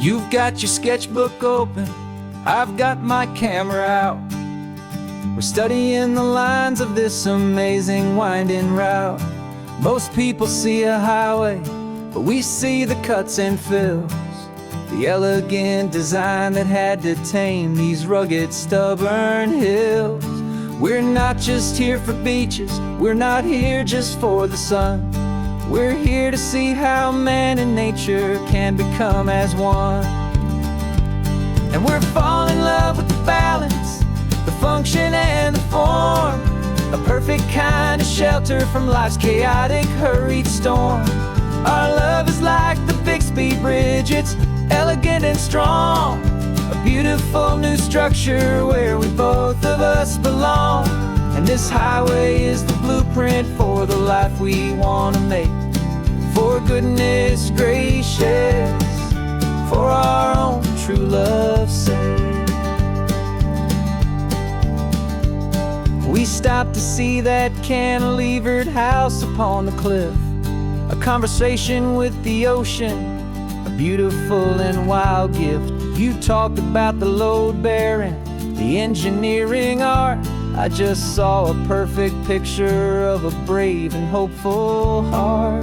You've got your sketchbook open, I've got my camera out. We're studying the lines of this amazing winding route. Most people see a highway, but we see the cuts and fills, the elegant design that had to tame these rugged, stubborn hills. We're not just here for beaches, we're not here just for the sun. We're here to see how man and nature can become as one. And we're falling in love with the balance, the function and the form, a perfect kind of shelter from life's chaotic, hurried storm. Our love is like the Bixby Bridge, it's elegant and strong, a beautiful new structure where we both of us belong. And this highway is the blueprint for the life we want to make. For goodness gracious, for our own true love's sake. We stopped to see that cantilevered house upon the cliff, a conversation with the ocean, a beautiful and wild gift. You talked about the load bearing, the engineering art. I just saw a perfect picture of a brave and hopeful heart.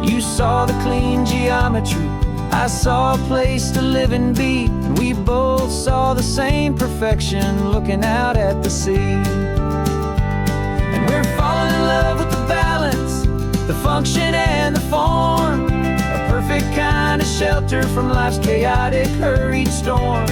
You saw the clean geometry, I saw a place to live and be, and we both saw the same perfection looking out at the sea. And we're falling in love with the balance, the function and the form, a perfect kind of shelter from life's chaotic, hurried storm.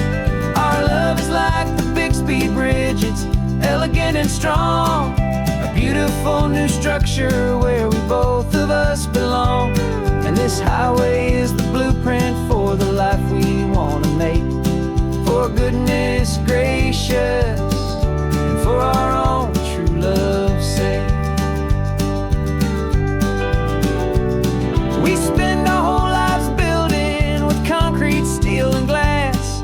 Our love is like the Bixby Bridge, it's elegant and strong, a beautiful new structure where we both of us belong. And this highway is the blueprint for the life we want to make. For goodness gracious, and for our own true love's sake. We spend our whole lives building with concrete, steel and glass,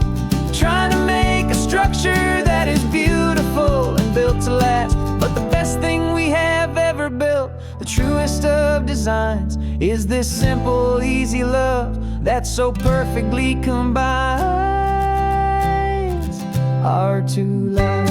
trying to make a structure that is beautiful and built to last. But the best thing we have ever built, the truest of designs, is this simple, easy love that so perfectly combines our two lives.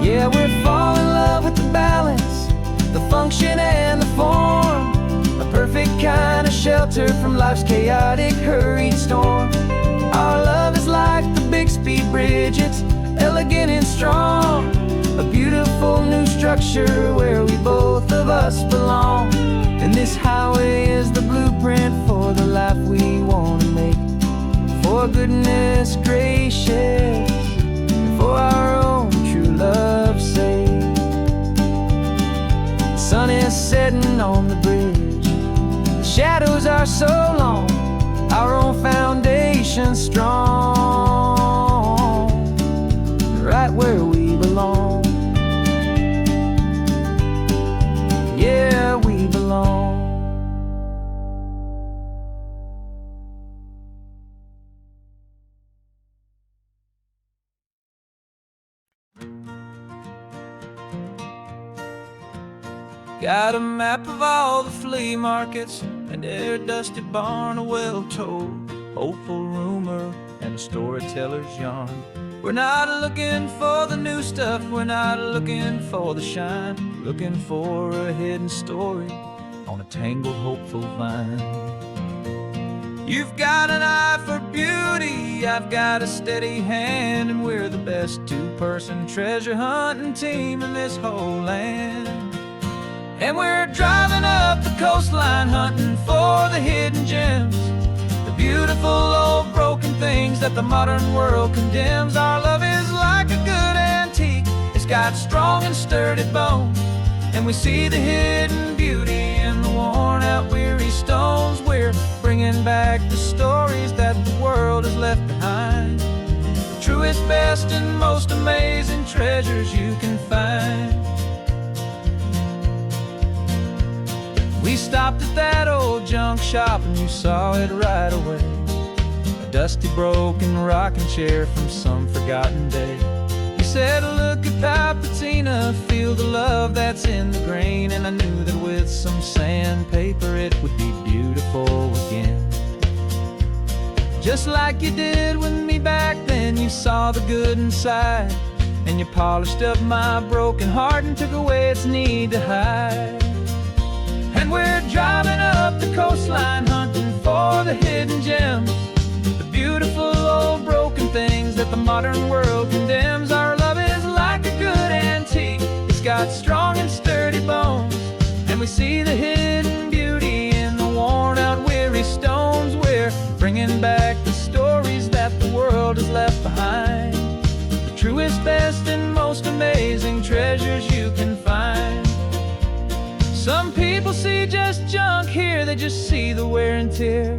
Yeah, we're falling in love with the balance, the function and the form, a perfect kind of shelter from life's chaotic, hurried storm. Our love is like the Bixby Bridge, it's elegant and strong, a beautiful new structure where we both of us belong. And this highway is the blueprint for the life we want to make. For goodness gracious, and for our own true love's sake. The sun is setting on the bridge, the shadows are so long, our own foundation strong, right where we belong. Yeah, we belong. Got a map of all the flea markets, and their dusty barn, a well-told, hopeful rumor, and a storyteller's yarn. We're not looking for the new stuff, we're not looking for the shine, looking for a hidden story on a tangled, hopeful vine. You've got an eye for beauty, I've got a steady hand, and we're the best two-person treasure hunting team in this whole land. And we're driving up the coastline hunting for the hidden gems, the beautiful old broken things that the modern world condemns. Our love is like a good antique, it's got strong and sturdy bones, and we see the hidden beauty in the worn out weary stones. We're bringing back the stories that the world has left behind, the truest, best and most amazing treasures you can find. stopped at that old junk shop and you saw it right away. A dusty, broken rocking chair from some forgotten day. You said, look at Papatina, feel the love that's in the grain. And I knew that with some sandpaper it would be beautiful again. Just like you did with me back then, you saw the good inside, and you polished up my broken heart and took away its need to hide. And we're driving up the coastline, hunting for the hidden gems, the beautiful old broken things that the modern world condemns. Our love is like a good antique, it's got strong and sturdy bones, and we see the hidden beauty in the worn out, weary stones. We're bringing back the stories that the world has left behind, the truest, best, and most amazing treasures you can find. Some people see just junk here, they just see the wear and tear,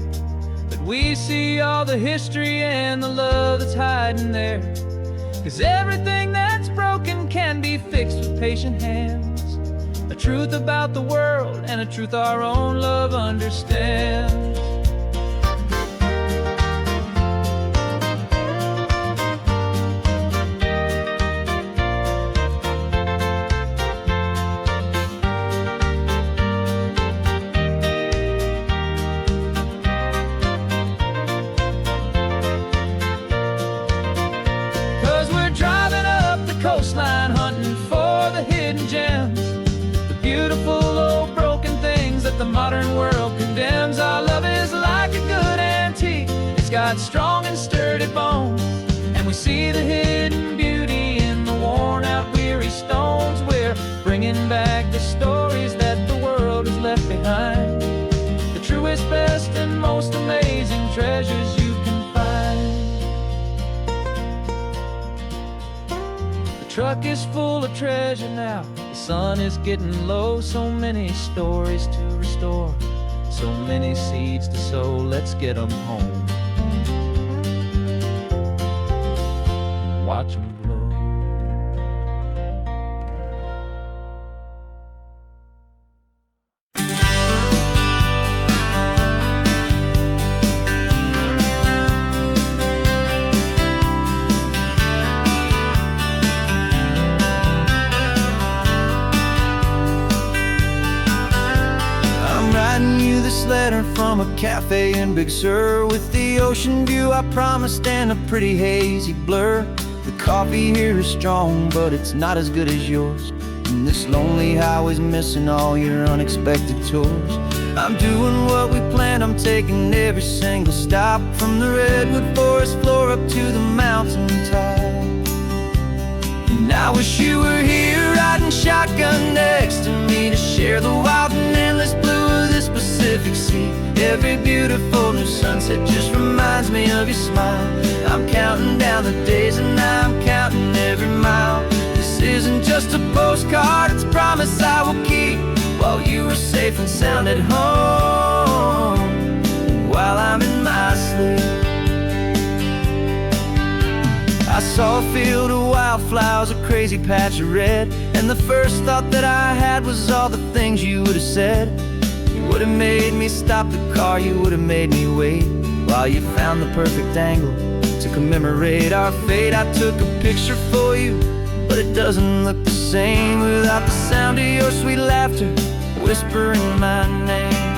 but we see all the history and the love that's hiding there. 'Cause everything that's broken can be fixed with patient hands, a truth about the world and a truth our own love understands. 'Cause we're driving up the coastline, hunting for the hidden gems, the beautiful old broken things that the modern world condemns. Our love is like a good antique, it's got strong and sturdy bones, and we see the hidden beauty in the worn out, weary stones. We're bringing back the stories that the world has left behind, the truest, best, and most amazing treasures you can find. The truck is full of treasure now, the sun is getting low. So many stories to restore, so many seeds to sow. Let's get them home, watch them blow. This letter from a cafe in Big Sur, with the ocean view I promised and a pretty hazy blur. The coffee here is strong, but it's not as good as yours, and this lonely highway's missing all your unexpected tours. I'm doing what we planned, I'm taking every single stop, from the redwood forest floor up to the mountain top. And I wish you were here riding shotgun next to me to share the wild and endless blue of this Pacific Sea. Every beautiful new sunset just reminds me of your smile. I'm counting down the days and I'm counting every mile. This isn't just a postcard, it's a promise I will keep, while you are safe and sound at home, while I'm in my sleep. I saw a field of wildflowers, a crazy patch of red, and the first thought that I had was all the things you would have said. You would have made me stop the car, you would have made me wait, while you found the perfect angle to commemorate our fate. I took a picture for you, but it doesn't look the same without the sound of your sweet laughter whispering my name.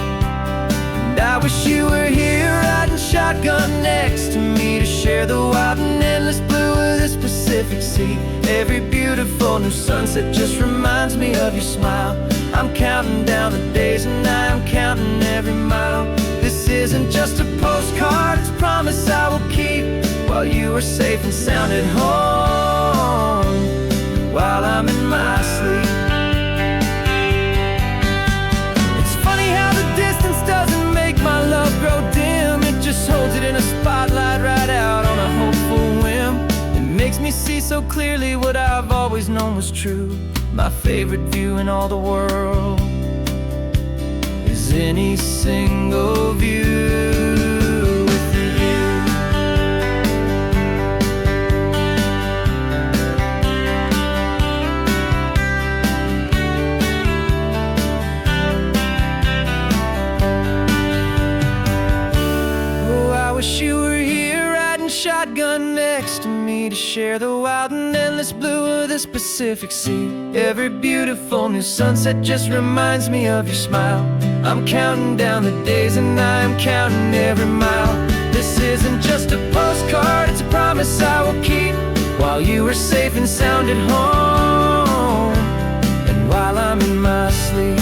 And I wish you were here riding shotgun next to me to share the wild and endless blue of this Pacific Sea. Every beautiful new sunset just reminds me of your smile. I'm counting down the days and I'm counting every mile. This isn't just a postcard, it's a promise I will keep, while you are safe and sound at home, while I'm in my sleep. It's funny how the distance doesn't make my love grow dim, it just holds it in a spotlight right out on a hopeful whim. It makes me see so clearly what I've always known was true. My favorite view in all the world is any single view with you. endless blue of this Pacific Sea. Every beautiful new sunset just reminds me of your smile. I'm counting down the days and I am counting every mile. This isn't just a postcard, it's a promise I will keep, while you are safe and sound at home, and while I'm in my sleep.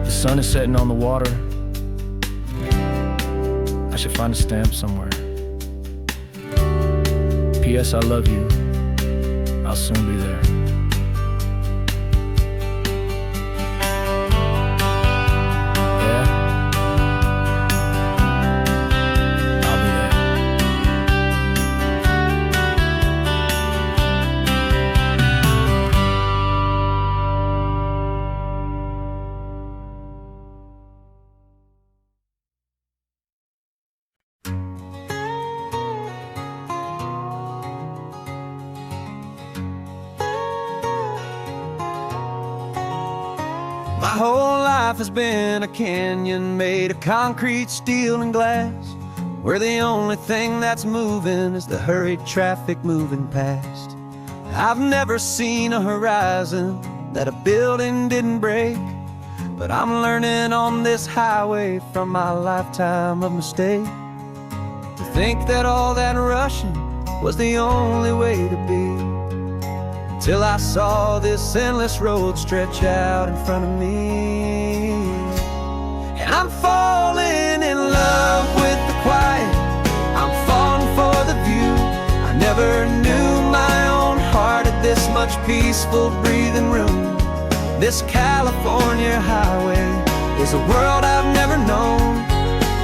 The sun is setting on the water. I should find a stamp somewhere. P.S. I love you. I'll soon be there. Yeah? I'll be there. My whole life has been a canyon made of concrete, steel, and glass, where the only thing that's moving is the hurried traffic moving past. I've never seen a horizon that a building didn't break, but I'm learning on this highway from my lifetime of mistakes to think that all that rushing was the only way to be. Till I saw this endless road stretch out in front of me. And I'm falling in love with the quiet, I'm falling for the view. I never knew my own heart had this much peaceful breathing room. This California highway is a world I've never known,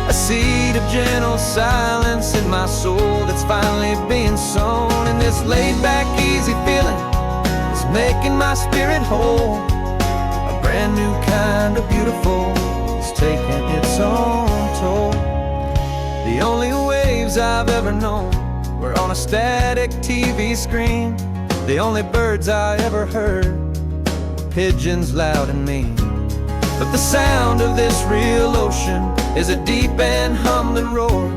a seed of gentle silence in my soul that's finally being sown. And this laid-back, easy feeling making my spirit whole. A brand new kind of beautiful is taking its own toll. The only waves I've ever known were on a static TV screen. The only birds I ever heard were pigeons loud and mean. But the sound of this real ocean is a deep and humbling roar,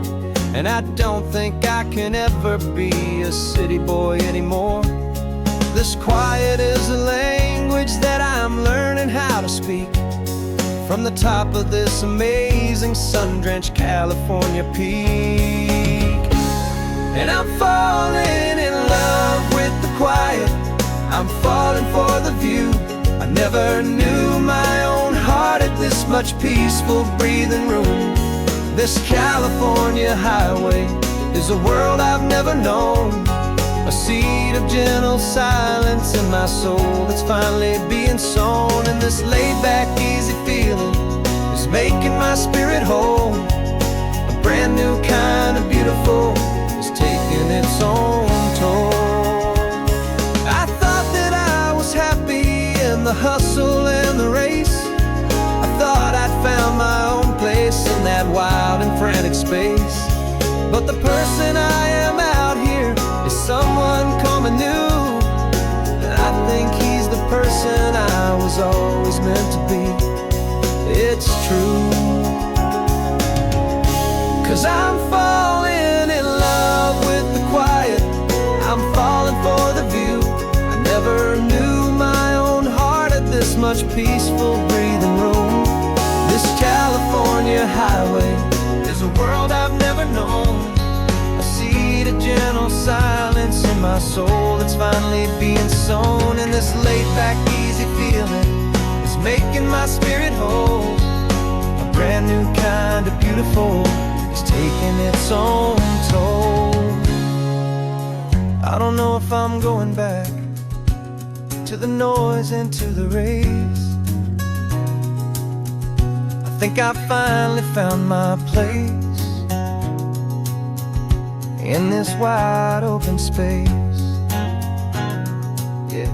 and I don't think I can ever be a city boy anymore. This quiet is a language that I'm learning how to speak from the top of this amazing sun-drenched California peak. And I'm falling in love with the quiet, I'm falling for the view. I never knew my own heart had this much peaceful breathing room. This California highway is a world I've never known, a seed of gentle silence in my soul that's finally being sown. And this laid-back, easy feeling is making my spirit whole. A brand new kind of beautiful is taking its own toll. I thought that I was happy in the hustle and the race. I thought I'd found my own place in that wild and frantic space. But the person I am out here is someone coming new, and I think he's the person I was always meant to be. It's true, 'cause I'm falling in love with the quiet, I'm falling for the view. I never knew my own heart had this much peaceful breathing room. This California highway is a world I've never known, a seed of gentle silence in my soul that's finally being sown. And this laid-back, easy feeling is making my spirit whole. A brand new kind of beautiful is taking its own toll. I don't know if I'm going back to the noise and to the race. I think I finally found my place in this wide open space. Yeah,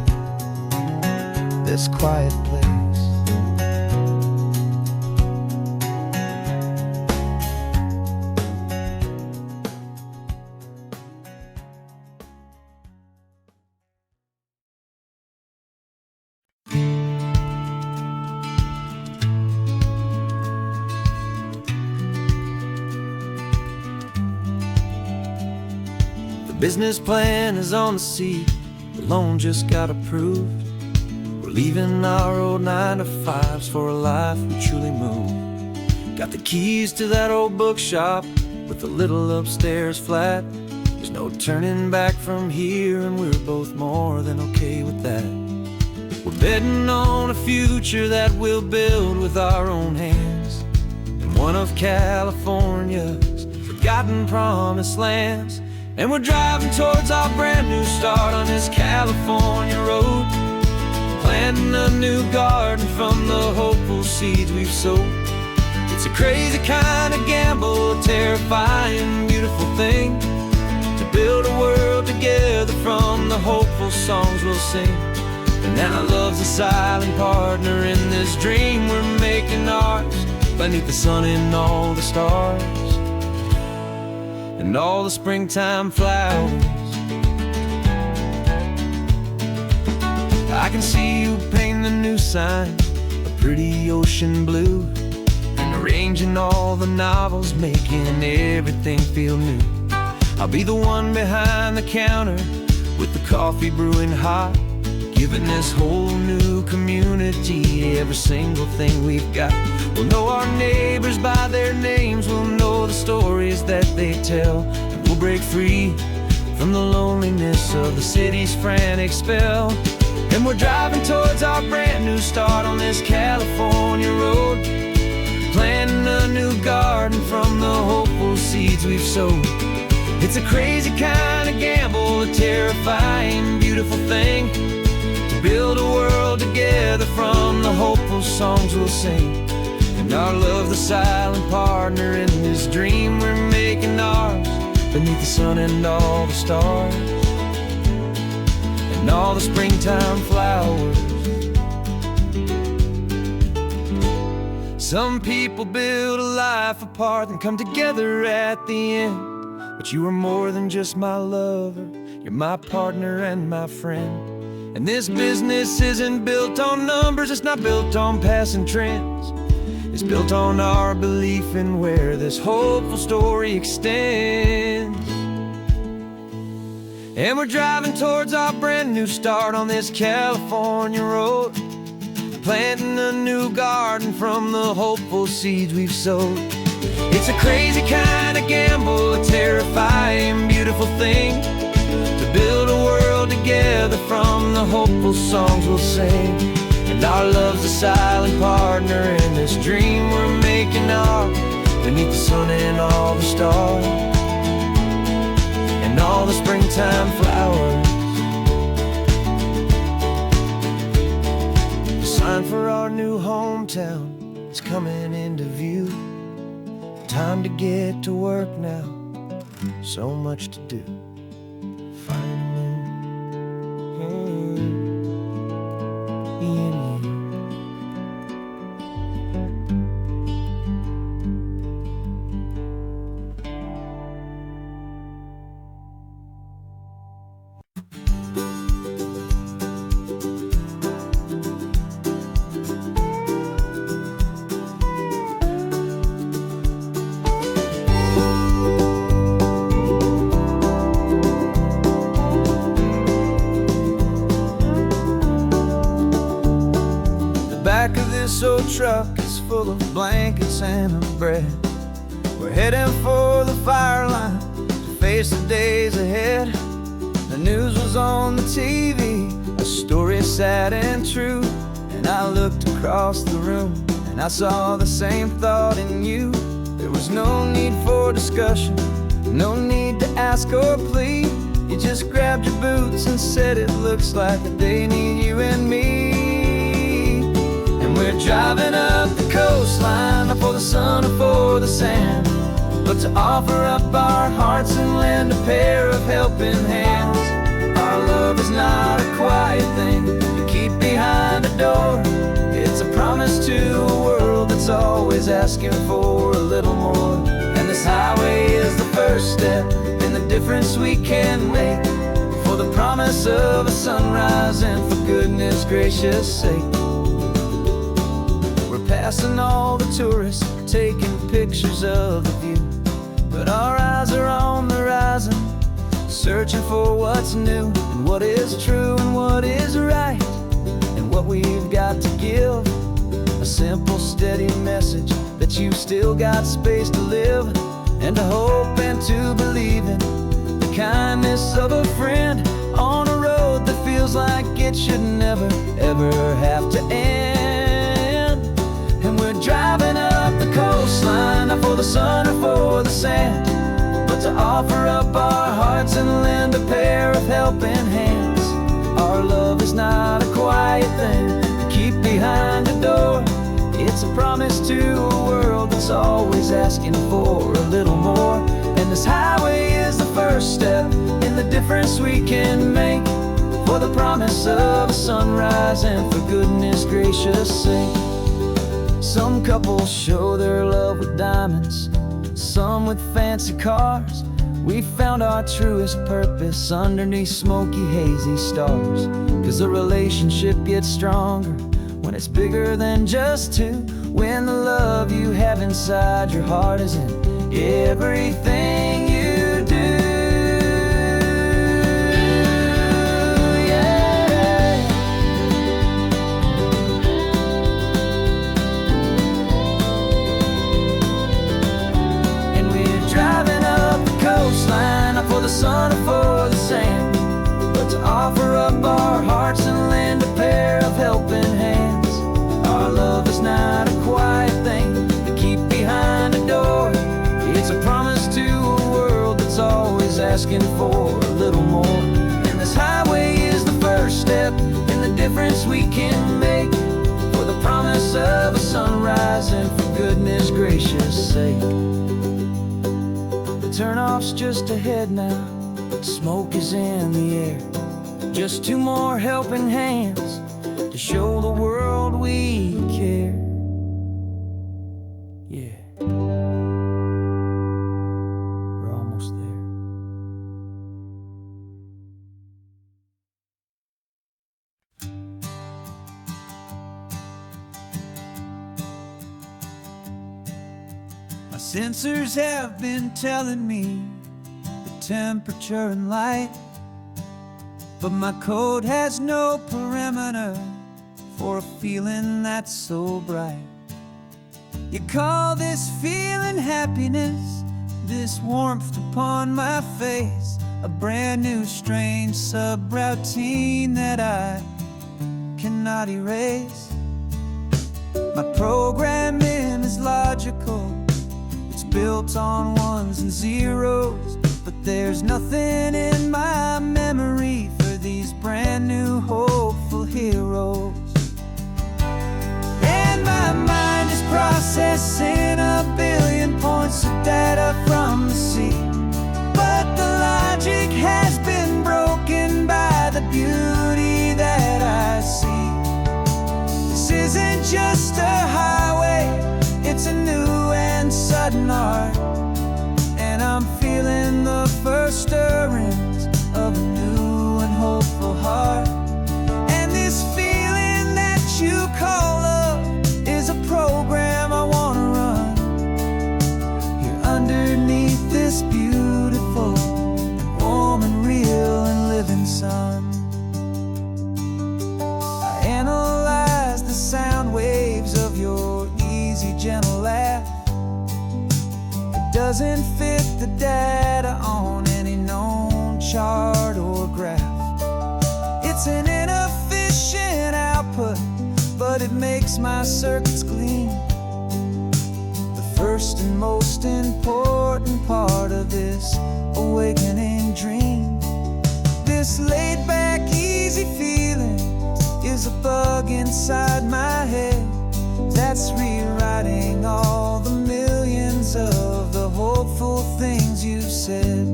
this quiet place. Business plan is on the seat, the loan just got approved. We're leaving our old 9-to-5s for a life we truly moved. Got the keys to that old bookshop with the little upstairs flat. There's no turning back from here, and we're both more than okay with that. We're betting on a future that we'll build with our own hands in one of California's forgotten promised lands. And we're driving towards our brand new start on this California road, planting a new garden from the hopeful seeds we've sowed. It's a crazy kind of gamble, a terrifying, beautiful thing, to build a world together from the hopeful songs we'll sing. And now love's a silent partner in this dream we're making ours, beneath the sun and all the stars and all the springtime flowers. I can see you painting a new sign, a pretty ocean blue, and arranging all the novels, making everything feel new. I'll be the one behind the counter with the coffee brewing hot, giving this whole new community every single thing we've got. We'll know our neighbors by their names, we'll know the stories that they tell, and we'll break free from the loneliness of the city's frantic spell. And we're driving towards our brand new start on this California road, planting a new garden from the hopeful seeds we've sowed. It's a crazy kind of gamble, a terrifying, beautiful thing, to build a world together from the hopeful songs we'll sing. And our love's the silent partner in this dream we're making ours, beneath the sun and all the stars and all the springtime flowers. Some people build a life apart and come together at the end, but you are more than just my lover, you're my partner and my friend. And this business isn't built on numbers, it's not built on passing trends. It's built on our belief in where this hopeful story extends. And we're driving towards our brand new start on this California road, planting a new garden from the hopeful seeds we've sowed. It's a crazy kind of gamble, a terrifying, beautiful thing, to build a world together from the hopeful songs we'll sing. And our love's a silent partner in this dream we're making ours, beneath the sun and all the stars and all the springtime flowers. The sign for our new hometown is coming into view. Time to get to work now, so much to do. Back of this old truck is full of blankets and of bread. We're heading for the fire line to face the days ahead. The news was on the TV, a story sad and true, and I looked across the room and I saw the same thought in you. There was no need for discussion, no need to ask or plead. You just grabbed your boots and said it looks like they need you and me. We're driving up the coastline, not for the sun or for the sand, but to offer up our hearts and lend a pair of helping hands. Our love is not a quiet thing you keep behind a door. It's a promise to a world that's always asking for a little more. And this highway is the first step in the difference we can make, for the promise of a sunrise and for goodness gracious sake. Passing all the tourists, taking pictures of the view, but our eyes are on the horizon, searching for what's new, and what is true, and what is right, and what we've got to give. A simple, steady message that you've still got space to live, and to hope and to believe in the kindness of a friend on a road that feels like it should never, ever have to end. And we're driving up the coastline, not for the sun or for the sand, but to offer up our hearts and lend a pair of helping hands. Our love is not a quiet thing to keep behind a door. It's a promise to a world that's always asking for a little more. And this highway is the first step in the difference we can make, for the promise of a sunrise and for goodness gracious sake. Some couples show their love with diamonds, some with fancy cars. We found our truest purpose underneath smoky, hazy stars. 'Cause a relationship gets stronger when it's bigger than just two, when the love you have inside your heart is in everything you do. Yeah. And we're driving up the coastline, not for the sun or for the sand, but to offer up our hearts and lend a pair of helping hands. Our love is not a quiet thing to keep behind a door. It's a promise to a world that's always asking for a little more. And this highway is the first step in the difference we can make, for the promise of a sunrise and for goodness gracious sake. The turnoff's just ahead now, smoke is in the air. Just two more helping hands to show the world we care. Yeah, we're almost there. My sensors have been telling me the temperature and light, but my code has no parameter for a feeling that's so bright. You call this feeling happiness, this warmth upon my face, a brand new strange subroutine that I cannot erase. My programming is logical, it's built on ones and zeros, but there's nothing in my memory for these brand new hopeful heroes. And my mind is processing a billion points of data from the sea, but the logic has been broken by the beauty that I see. This isn't just a highway, it's a new and sudden art, and I'm feeling the first stirrings of a new and hopeful heart. And this feeling that you call love is a program I wanna run here underneath this beautiful, warm and real and living sun. I analyze the sound waves of your easy, gentle laugh. It doesn't fit the data on any known chart or graph. It's an inefficient output, but it makes my circuits gleam. The first and most important part of this awakening dream. This laid-back, easy feeling is a bug inside my head that's rewriting all the millions of the hopeful things you've said.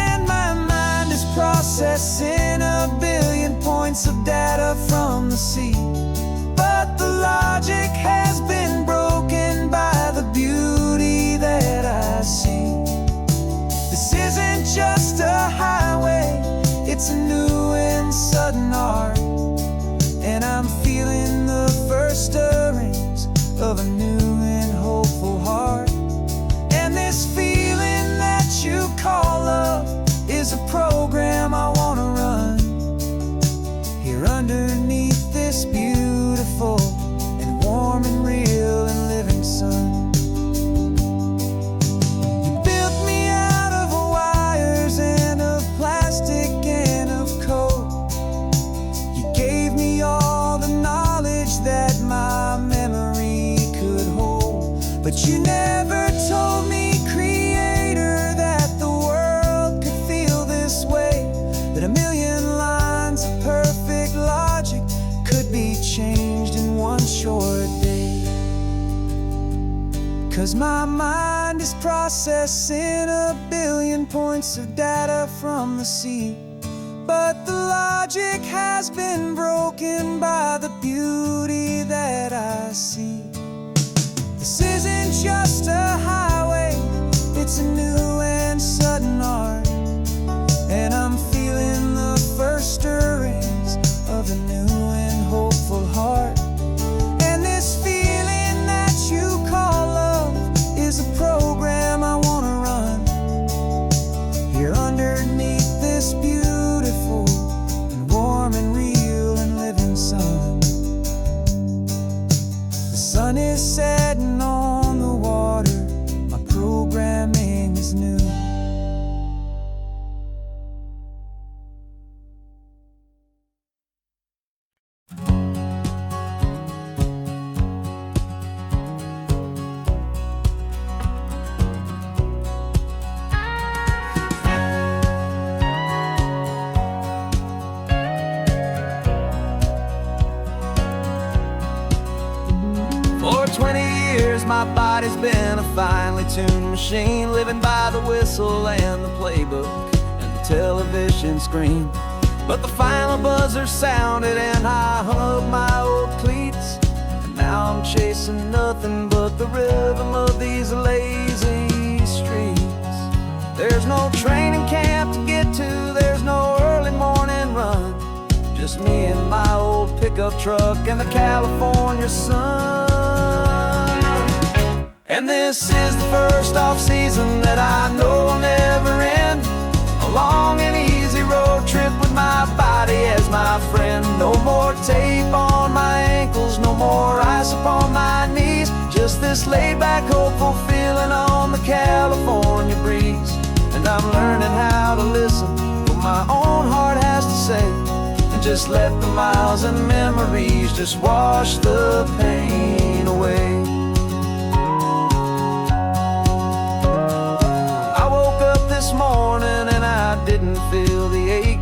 And my mind is processing a billion points of data from the sea, but the logic has been broken by the beauty that I see. This isn't just a highway, it's a new and sudden art, and I'm feeling the first stirrings of a new and hopeful heart. And this feeling that you call But you never told me, Creator, that the world could feel this way, that a million lines of perfect logic could be changed in one short day. 'Cause my mind is processing a billion points of data from the sea, but the logic has been broken by the beauty that I see. This isn't just a highway, it's a new and sudden art, and I'm feeling the first stirrings of a new and hopeful heart. And this feeling that you call love is a program I want to run here underneath this beautiful and warm and real and living sun. The sun is setting on the water, my programming is new. For 20 years my body's been a finely tuned machine, living by the whistle and the playbook and the television screen. But the final buzzer sounded and I hung up my old cleats, and now I'm chasing nothing but the rhythm of these lazy streets. There's no training camp to get to, there's no early morning run, just me and my old pickup truck and the California sun. And this is the first off-season that I know will never end, a long and easy road trip with my body as my friend. No more tape on my ankles, no more ice upon my knees, just this laid-back, hopeful feeling on the California breeze. And I'm learning how to listen to what my own heart has to say, and just let the miles and memories just wash the pain away. This morning and I didn't feel the ache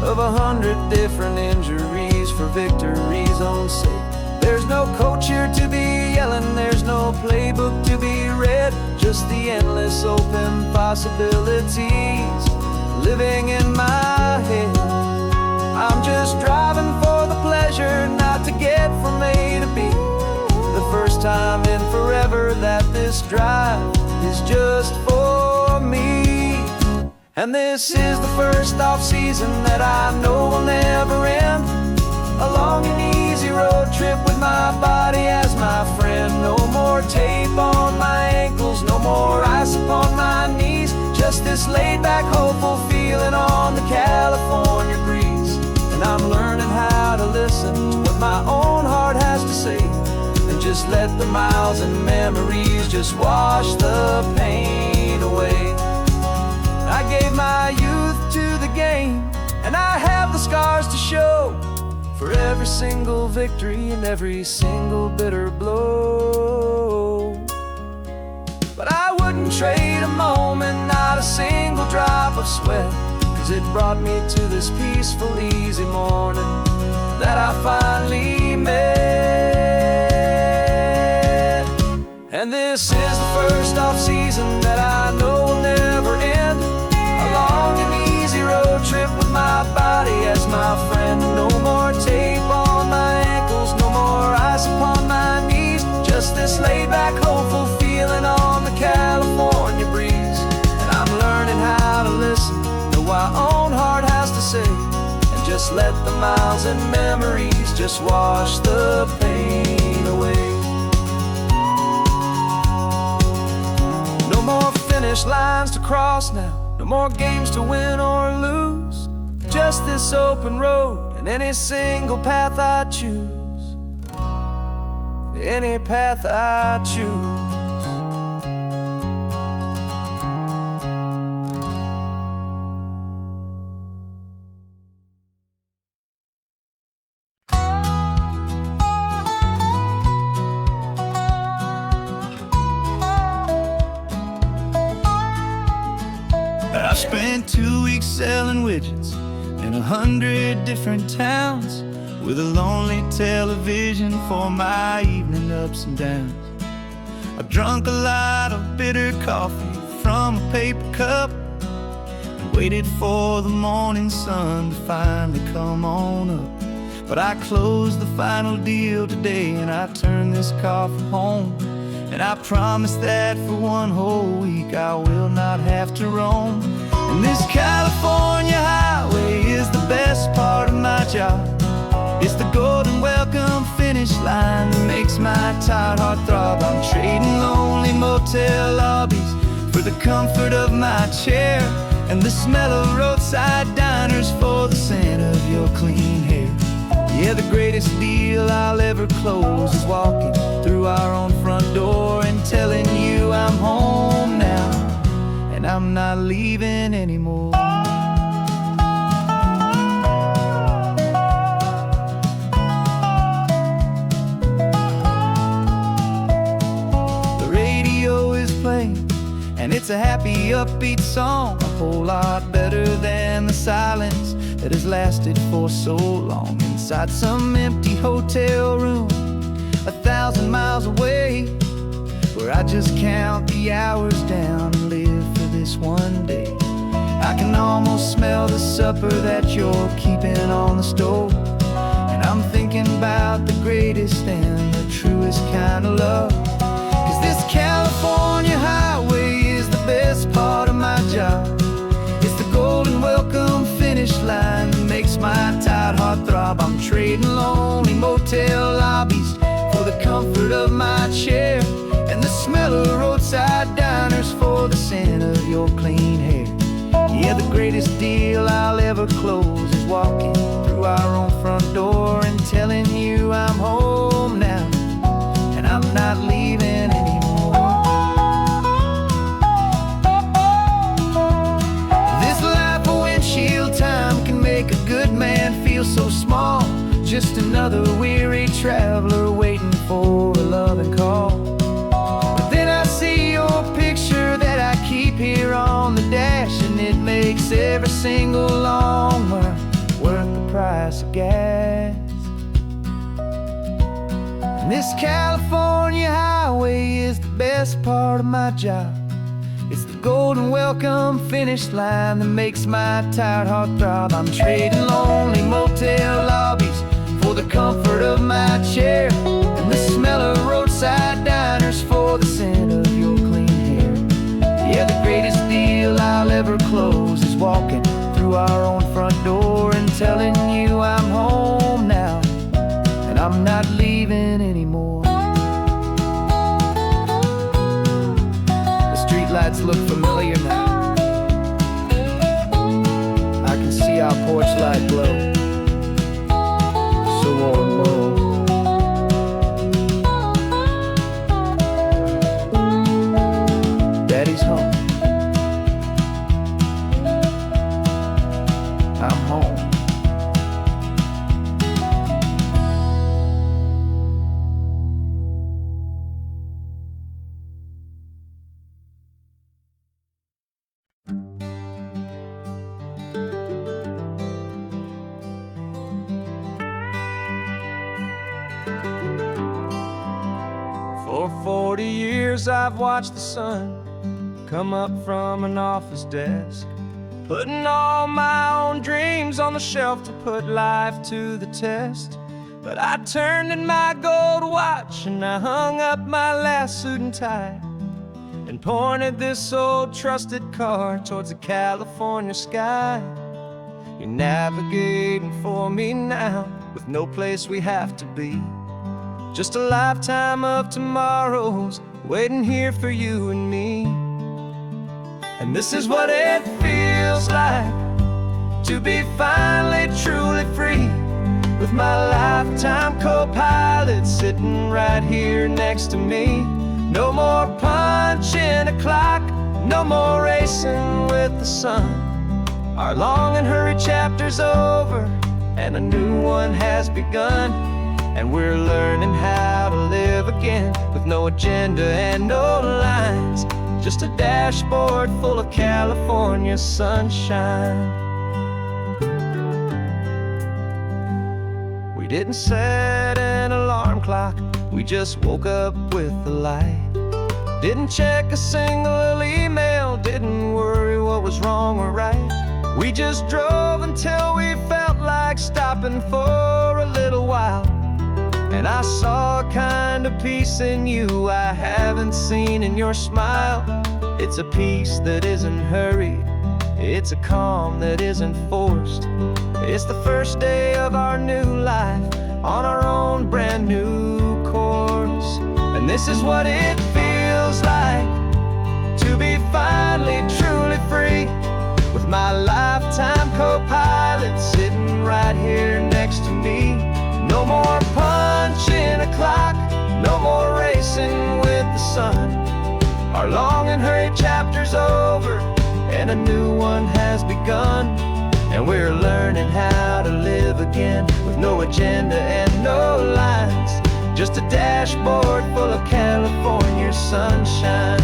of 100 different injuries for victory's own sake. There's no coach here to be yelling, there's no playbook to be read, just the endless open possibilities living in my head. I'm just driving for the pleasure, not to get from A to B. The first time in forever that this drive is just for me. And this is the first off-season that I know will never end, a long and easy road trip with my body as my friend. No more tape on my ankles, no more ice upon my knees, just this laid-back, hopeful feeling on the California breeze. And I'm learning how to listen to what my own heart has to say, and just let the miles and memories just wash the pain away. I gave my youth to the game, and I have the scars to show for every single victory and every single bitter blow. But I wouldn't trade a moment, not a single drop of sweat, 'cause it brought me to this peaceful, easy morning that I finally met. And this is the first off-season that I know will never end, a long and easy road trip with my body as my friend. No more tape on my ankles, no more ice upon my knees, just this laid-back, hopeful feeling on the California breeze. And I'm learning how to listen to what my own heart has to say, and just let the miles and memories just wash the pain away. No more finish lines to cross now, no more games to win or lose, just this open road and any single path I choose, any path I choose. Spent 2 weeks selling widgets in 100 different towns, with a lonely television for my evening ups and downs. I've drunk a lot of bitter coffee from a paper cup, and waited for the morning sun to finally come on up. But I closed the final deal today, and I turned this car for home. And I promise that for one whole week I will not have to roam. And this California highway is the best part of my job. It's the golden welcome finish line that makes my tired heart throb. I'm trading lonely motel lobbies for the comfort of my chair, and the smell of roadside diners for the scent of your clean hair. Yeah, the greatest deal I'll ever close is walking through our own front door and telling you I'm home now, and I'm not leaving anymore. The radio is playing, and it's a happy, upbeat song, a whole lot better than the silence that has lasted for so long. Inside some empty hotel room 1,000 miles away, where I just count the hours down and live for this one day. I can almost smell the supper that you're keeping on the stove, and I'm thinking about the greatest and the truest kind of love. 'Cause this California highway is the best part of my job. It's the golden welcome finish line that makes my tired heart throb. I'm trading lonely motel lobbies for the comfort of my chair, and the smell of roadside diners for the scent of your clean hair. Yeah, the greatest deal I'll ever close is walking through our own front door and telling you I'm home now, and I'm not leaving anymore. This life of windshield time can make a good man feel so small, just another weary traveler waiting for a loving call. But then I see your picture that I keep here on the dash, and it makes every single long mile worth the price of gas. And this California highway is the best part of my job. It's the golden welcome finish line that makes my tired heart throb. I'm trading lonely motel lobbies for the comfort of my chair, and the smell of roadside diners for the scent of your clean hair. Yeah, the greatest deal I'll ever close is walking through our own front door and telling you I'm home now, and I'm not leaving anymore. The streetlights look familiar now. I can see our porch light glow, so warm, low. Daddy's home. I'm home. For 40 years I've watched the sun come up from an office desk, putting all my own dreams on the shelf to put life to the test. But I turned in my gold watch and I hung up my last suit and tie, and pointed this old trusted car towards the California sky. You're navigating for me now, with no place we have to be, just a lifetime of tomorrows waiting here for you and me. And this is what it feels like to be finally truly free, with my lifetime co-pilot sitting right here next to me. No more punching a clock, no more racing with the sun. Our long and hurried chapter's over, and a new one has begun. And we're learning how to live again, with no agenda and no lines, just a dashboard full of California sunshine. We didn't set an alarm clock, we just woke up with the light. Didn't check a single email, didn't worry what was wrong or right. We just drove until we felt like stopping for a little while. And I saw a kind of peace in you I haven't seen in your smile. It's a peace that isn't hurried, it's a calm that isn't forced. It's the first day of our new life on our own brand new course. And this is what it feels like to be finally truly free, with my lifetime co-pilot sitting right here next to me. No more punching a clock, no more racing with the sun. Our long and hurried chapter's over, and a new one has begun. And we're learning how to live again, with no agenda and no lines, just a dashboard full of California sunshine.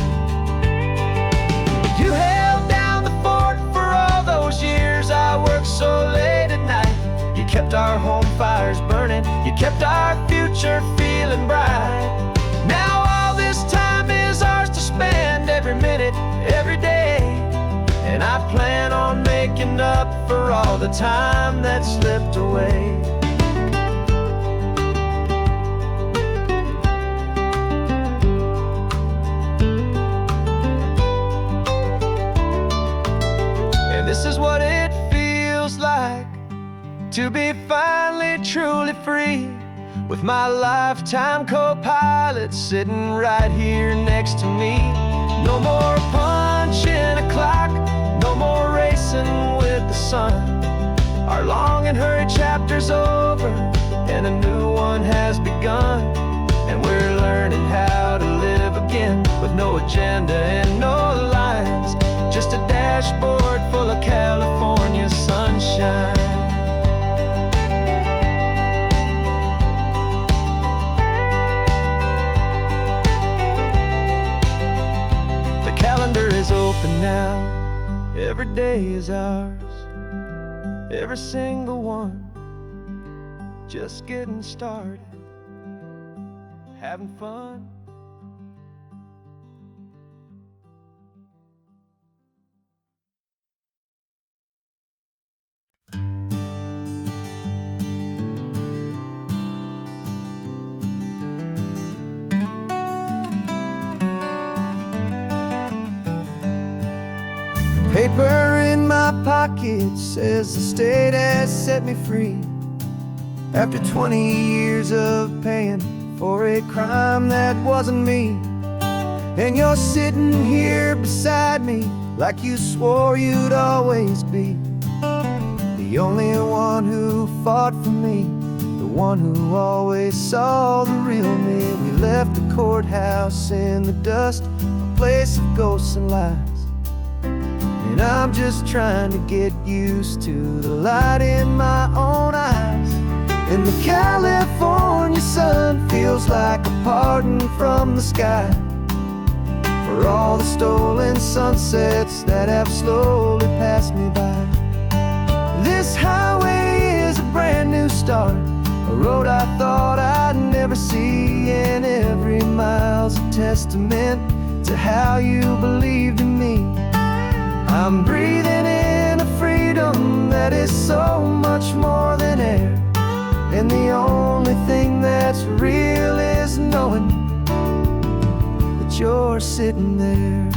You held down the fort for all those years I worked so late at night. You kept our home fires burning, you kept our future feeling bright. Now all this time is ours to spend, every minute, every day. And I plan on making up for all the time that slipped away. And this is what it feels like to be finally truly free, with my lifetime co-pilot sitting right here next to me. No more punching a clock, no more racing with the sun. Our long and hurried chapter's over, and a new one has begun. And we're learning how to live again, with no agenda and no lines, just a dashboard full of California sunshine. Calendar is open now, every day is ours, every single one, just getting started, having fun. Paper in my pocket says the state has set me free, after 20 years of paying for a crime that wasn't me. And you're sitting here beside me like you swore you'd always be, the only one who fought for me, the one who always saw the real me. We left the courthouse in the dust, a place of ghosts and lies. And I'm just trying to get used to the light in my own eyes. And the California sun feels like a pardon from the sky for all the stolen sunsets that have slowly passed me by. This highway is a brand new start, a road I thought I'd never see. And every mile's a testament to how you believed in me. I'm breathing in a freedom that is so much more than air. And the only thing that's real is knowing that you're sitting there.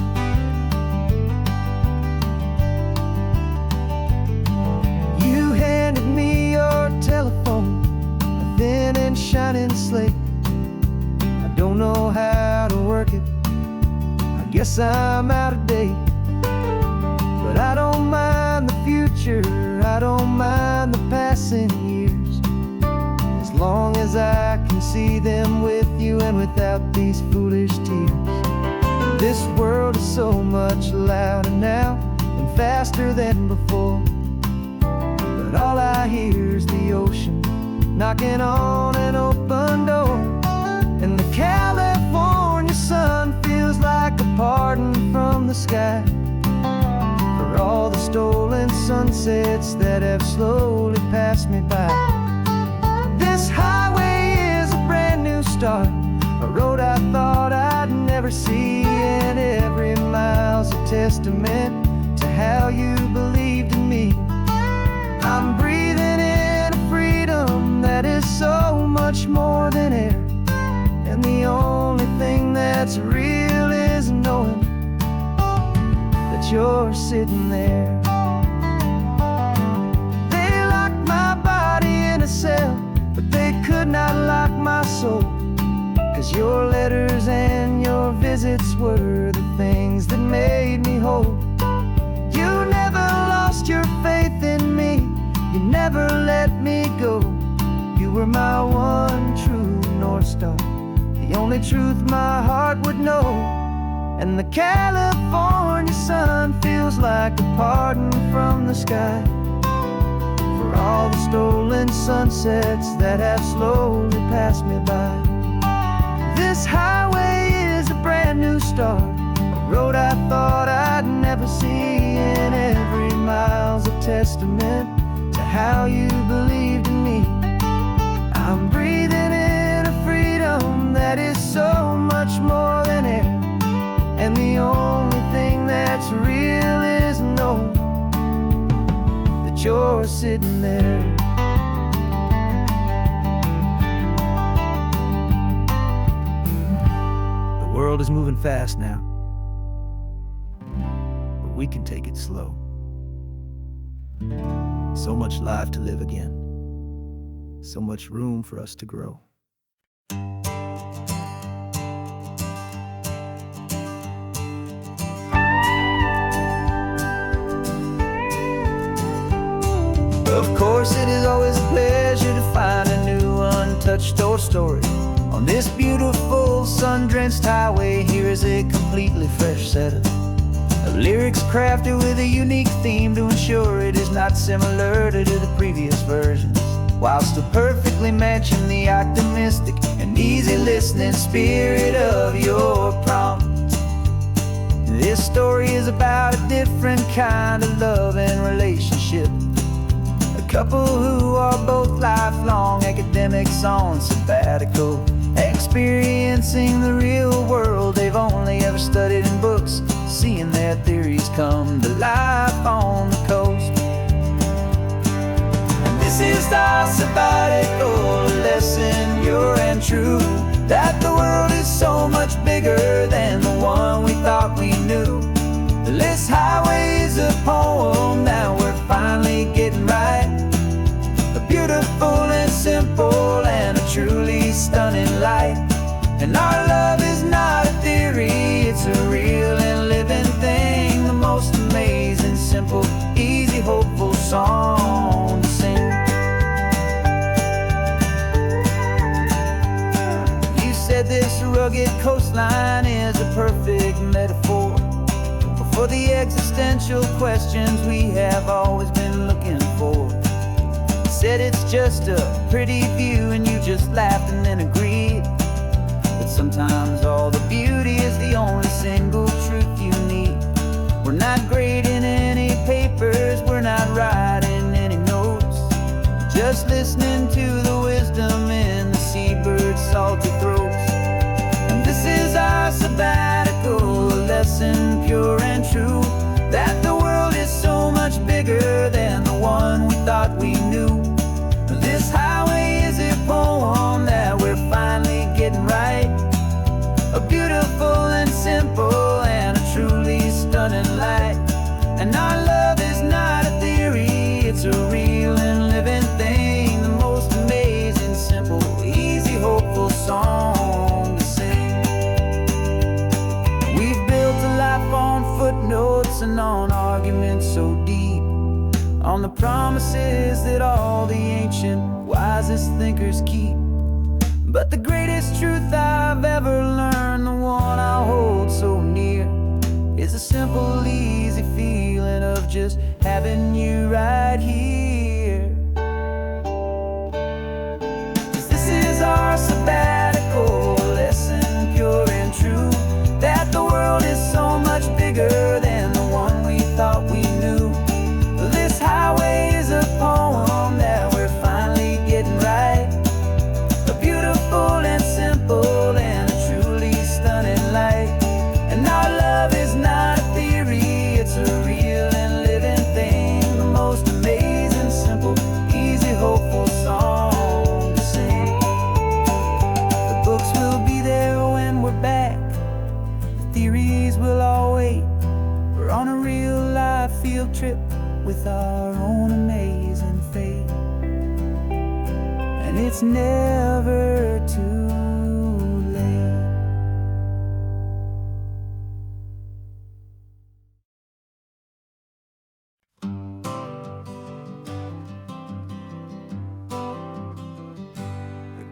You handed me your telephone, a thin and shining slate. I don't know how to work it, I guess I'm out of date. But I don't mind the future, I don't mind the passing years, as long as I can see them with you and without these foolish tears. This world is so much louder now and faster than before, but all I hear is the ocean knocking on an open door. And the California sun feels like a pardon sunsets that have slowly passed me by. This highway is a brand new start, a road I thought I'd never see, and every mile's a testament to how you believed in me. I'm breathing in a freedom that is so much more than air, and the only thing that's real is knowing that you're sitting there. They locked my body in a cell, but they could not lock my soul, 'cause your letters and your visits were the things that made me whole. You never lost your faith in me, you never let me go. You were my one true North Star, the only truth my heart would know. And the California sun feels like a pardon from the sky for all the stolen sunsets that have slowly passed me by. This highway is a brand new start, a road I thought I'd never see, and every mile's a testament to how you believed in me. I'm breathing in a freedom that is so much more than air, and the only thing that's real is knowing that you're sitting there. The world is moving fast now, but we can take it slow. So much life to live again, so much room for us to grow. Of course, it is always a pleasure to find a new untouched story. On this beautiful sun-drenched highway, here is a completely fresh set of lyrics crafted with a unique theme to ensure it is not similar to the previous versions, while still perfectly matching the optimistic and easy listening spirit of your prompt. This story is about a different kind of love and relationship, a couple who are both lifelong academics on sabbatical, experiencing the real world they've only ever studied in books, seeing their theories come to life on the coast. And this is our sabbatical lesson, pure and true, that the world is so much bigger than the one we thought we knew. This highway is a poem that we're finally getting right, a beautiful and simple and a truly stunning light. And our love is not a theory, it's a real and living thing, the most amazing, simple, easy, hopeful song to sing. You said this rugged coastline is a perfect metaphor for the existential questions we have always been looking for. You said it's just a pretty view and you just laughed and then agreed. But sometimes all the beauty is the only single truth you need. We're not grading any papers, we're not writing any notes, just listening to the wisdom in the seabird's salty throats. And this is our sabbatical lesson, pure and true, that the world is so much bigger than the one we thought we knew. This highway is a poem that we're finally getting right, a beautiful and simple and a truly stunning light. And our love is not a theory, it's a real and living thing, the most amazing, simple, easy, hopeful song to sing. We've built a life on footnotes and on arguments so deep, on the promises that all the ancient, wisest thinkers keep. But the greatest truth I've ever learned, the one I hold so near, is a simple, easy feeling of just having you right here. 'Cause this is our sabbatical lesson, pure and true, that the world is so much bigger than the one we thought we knew. This and it's never too late.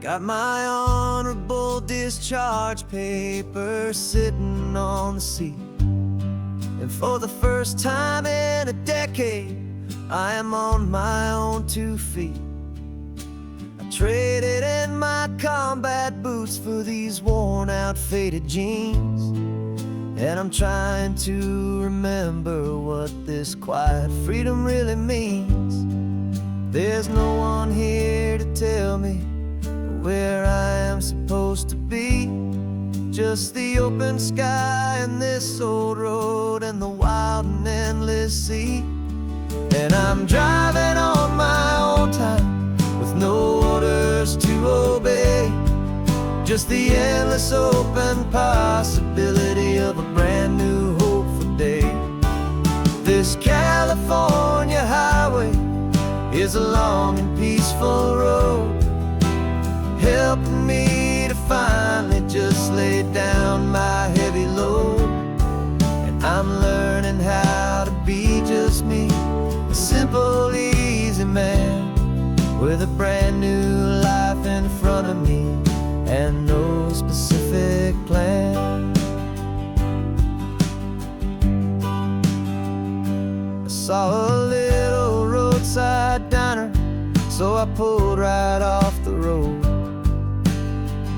Got my honorable discharge paper sitting on the seat, and for the first time in a decade, I am on my own 2 feet. I traded in my combat boots for these worn out faded jeans, and I'm trying to remember what this quiet freedom really means. There's no one here to tell me where I am supposed to be, just the open sky and this old road and the wild and endless sea. And I'm driving on my own time with no orders to obey, just the endless open possibility of a brand new hopeful day. This California highway is a long and peaceful road, helping me to finally just lay down my heavy load. And I'm learning how to be just me, a simple, easy man with a brand new life in front of me and no specific plan. I saw a little roadside diner, so I pulled right off the road.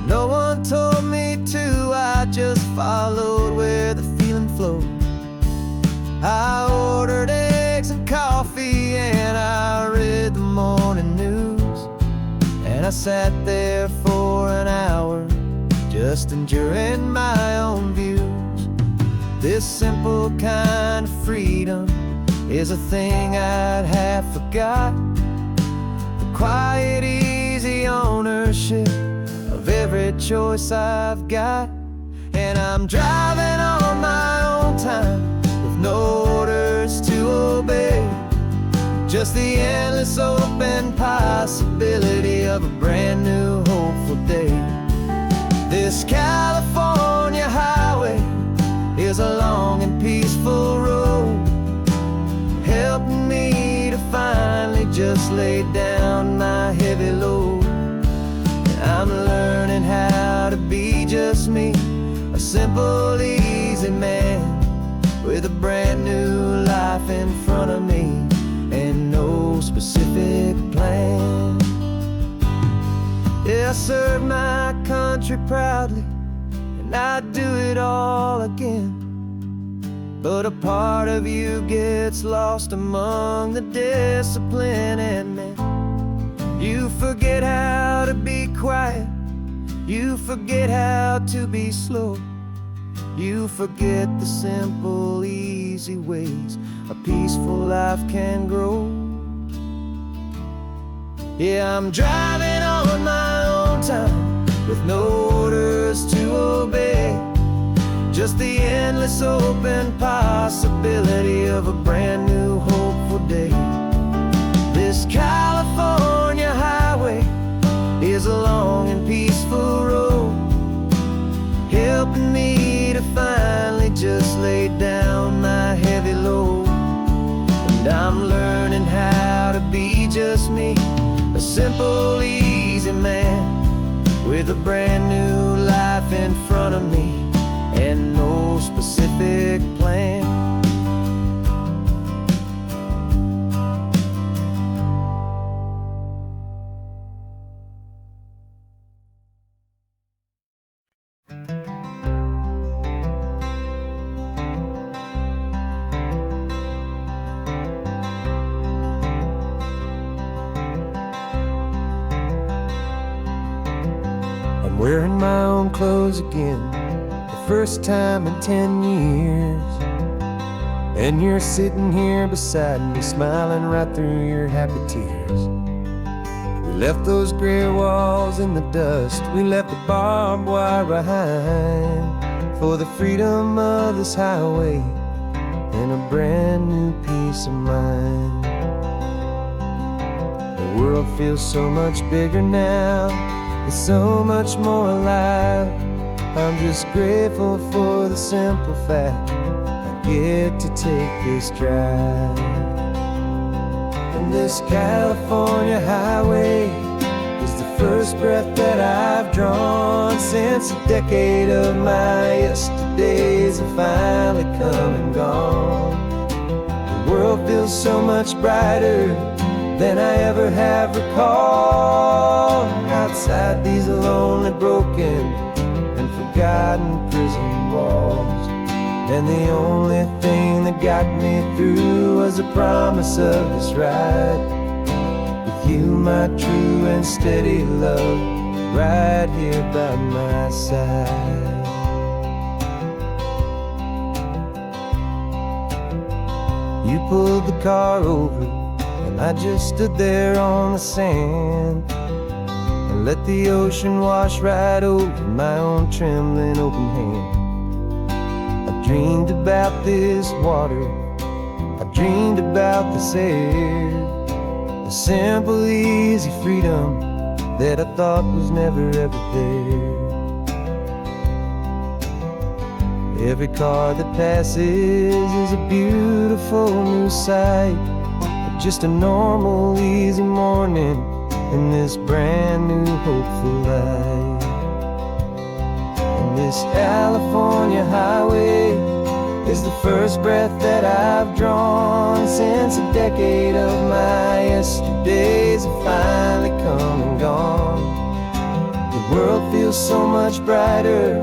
No one told me to, I just followed where the feeling flowed. I ordered eggs and coffee and I read the morning news, and I sat there for an hour just enjoying my own views. This simple kind of freedom is a thing I'd have forgot, the quiet, easy ownership of every choice I've got. And I'm driving on my own time with no orders to obey, just the endless open possibility of a brand new hopeful day. This California highway is a long and peaceful road, helping me to finally just lay down my heavy load. I'm learning how to be just me, a simple, easy man with a brand new life in front of me and no specific plan. Yeah, I serve my country proudly and I'd do it all again, but a part of you gets lost among the discipline and men. You forget how to be quiet, you forget how to be slow, you forget the simple, easy ways a peaceful life can grow. Yeah, I'm driving on my own time with no orders to obey, just the endless open possibility of a brand new hopeful day. This California highway is a long and peaceful road, helping me to finally just lay down my heavy load. And I'm learning how to be just me, a simple, easy man with a brand new life in front of me and no specific plan. I'm wearing my own clothes again, the first time in 10 years. And you're sitting here beside me, smiling right through your happy tears. We left those gray walls in the dust, we left the barbed wire behind, for the freedom of this highway and a brand new peace of mind. The world feels so much bigger now, it's so much more alive. I'm just grateful for the simple fact I get to take this drive. And this California highway is the first breath that I've drawn since a decade of my yesterdays have finally come and gone. The world feels so much brighter than I ever have recalled. Outside these lonely, broken, and forgotten prison walls. And the only thing that got me through was the promise of this ride with you, my true and steady love, right here by my side. You pulled the car over, and I just stood there on the sand and let the ocean wash right over my own trembling open hand. I dreamed about this water, I dreamed about this air, the simple, easy freedom that I thought was never ever there. Every car that passes is a beautiful new sight, but just a normal, easy morning in this brand new, hopeful life. And this California highway is the first breath that I've drawn since a decade of my yesterdays have finally come and gone. The world feels so much brighter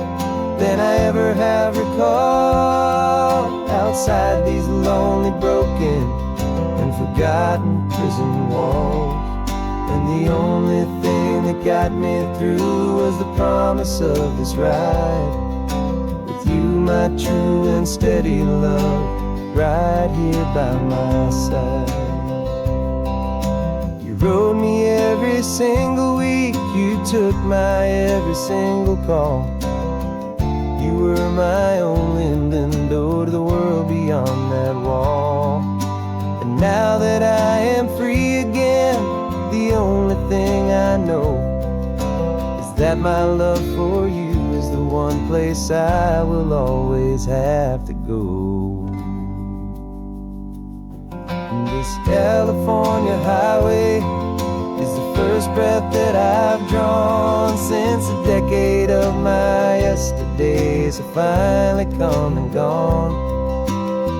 than I ever have recalled. Outside these lonely, broken, and forgotten prison walls. And the only thing that got me through was the promise of this ride with you, my true and steady love, right here by my side. You rode me every single week, you took my every single call. You were my only window to the world beyond that wall. And now that I am free again, the only thing I know is that my love for you is the one place I will always have to go. And this California highway is the first breath that I've drawn since a decade of my yesterdays have finally come and gone.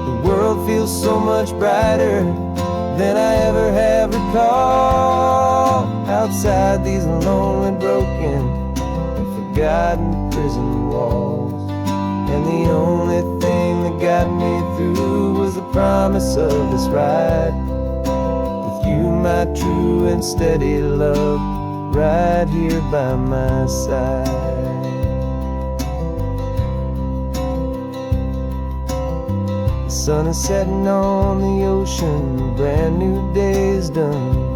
The world feels so much brighter than I ever have recalled. Outside these lonely, broken, and forgotten prison walls. And the only thing that got me through was the promise of this ride with you, my true and steady love, right here by my side. The sun is setting on the ocean, a brand new day is done.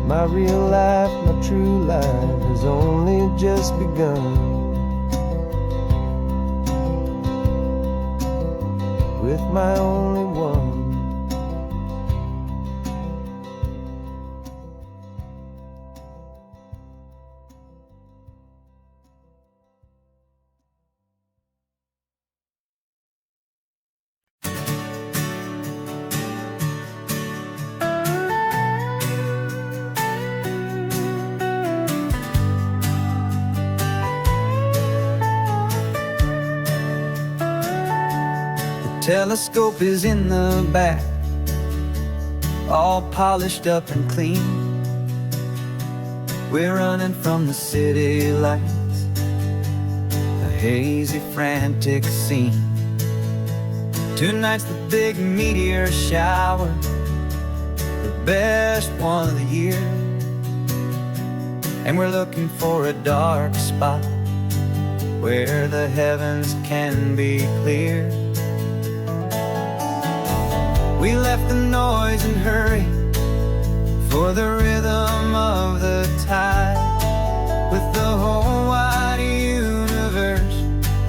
My real life, my true life has only just begun. With my only one. Telescope is in the back, all polished up and clean. We're running from the city lights, a hazy, frantic scene. Tonight's the big meteor shower, the best one of the year. And we're looking for a dark spot where the heavens can be clear. We left the noise and hurry for the rhythm of the tide, with the whole wide universe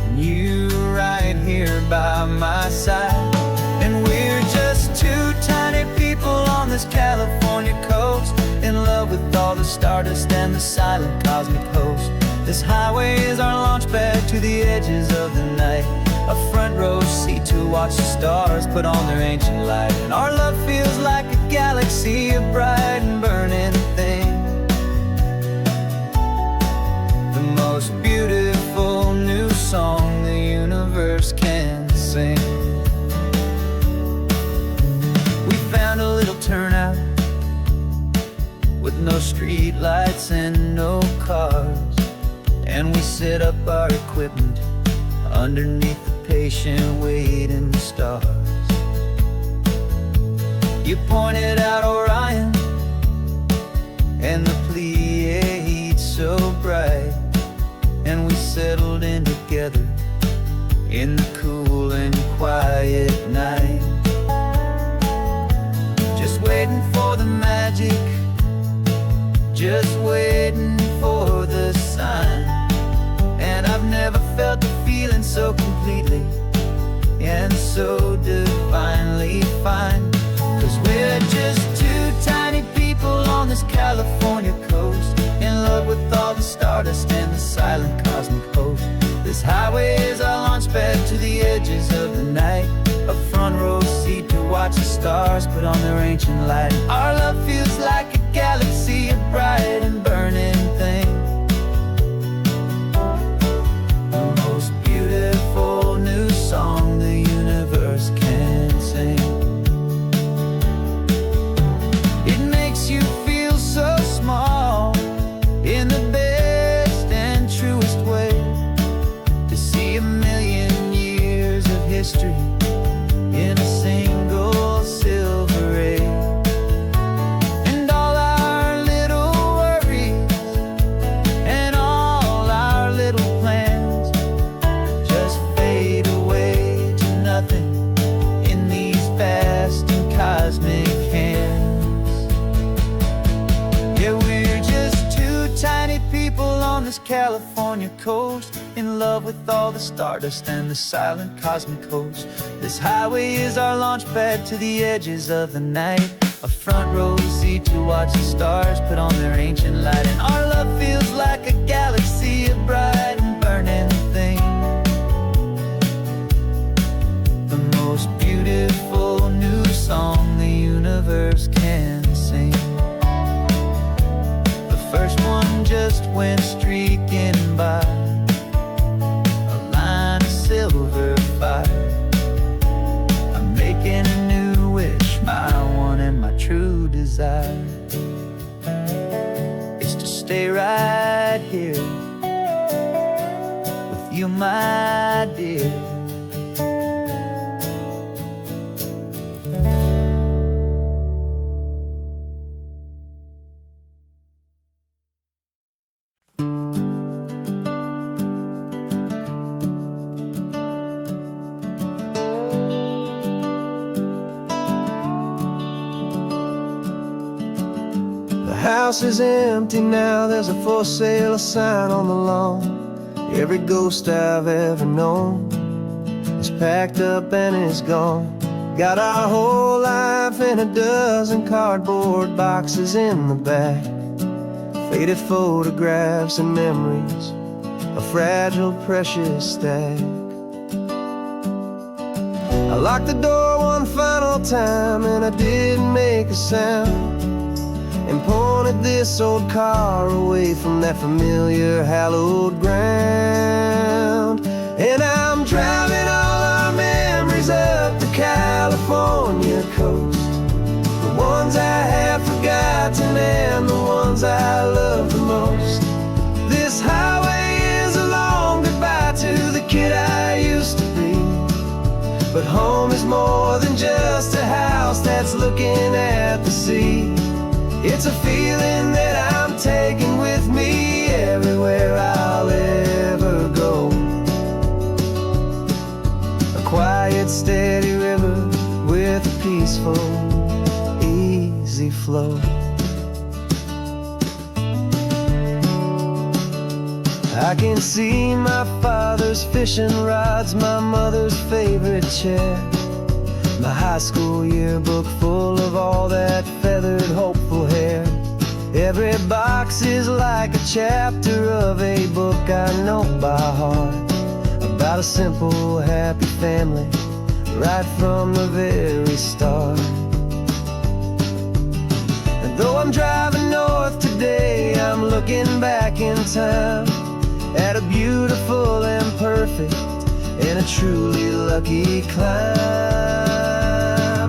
and you right here by my side. And we're just stardust and the silent cosmic host. This highway is our launch pad to the edges of the night, a front row seat to watch the stars put on their ancient light. And our love feels like a galaxy, a bright and burning thing, the most beautiful new song the universe can sing. We found a little turnout with no street lights and no cars, and we set up our equipment underneath the patient waiting stars. You pointed out Orion and the Pleiades so bright, and we settled in together in the cool and quiet night, just waiting for the magic, just waiting for the sign. And I've never felt the feeling so completely and so divinely fine. 'Cause we're just two tiny people on this California coast, in love with all the stardust and the silent cosmic host. This highway is our launch pad to the edges of the night, a front row seat to watch the stars put on their ancient light. Our love feels like a galaxy, a bright and burning thing, the most beautiful new song the universe can sing. It makes you feel so small in the best and truest way, to see a million years of history in a single silver ray. And all our little worries and all our little plans just fade away to nothing in these vast and cosmic hands. Yeah, we're just two tiny people on this California coast, in love with all the stardust and the silent cosmic host. This highway is our launch pad to the edges of the night, a front row seat to watch the stars put on their ancient light. And our love feels like a galaxy, a bright and burning thing, the most beautiful new song the universe can sing. The first one just went streaking by, a line of silver fire. I'm making a new wish, my one and my true desire is to stay right here with you, my dear. The house is empty now, there's a for sale sign on the lawn. Every ghost I've ever known is packed up and is gone. Got our whole life in a dozen cardboard boxes in the back, faded photographs and memories, a fragile, precious stack. I locked the door one final time and I didn't make a sound, and pointed this old car away from that familiar hallowed ground. And I'm driving all our memories up the California coast, the ones I have forgotten and the ones I love the most. This highway is a long goodbye to the kid I used to be, but home is more than just a house that's looking at the sea. It's a feeling that I'm taking with me everywhere I'll ever go, a quiet, steady river with a peaceful, easy flow. I can see my father's fishing rods, my mother's favorite chair, my high school yearbook full of all that feathered, hopeful hair. Every box chapter of a book I know by heart, about a simple, happy family, right from the very start. And though I'm driving north today, I'm looking back in time at a beautiful and perfect and a truly lucky climb.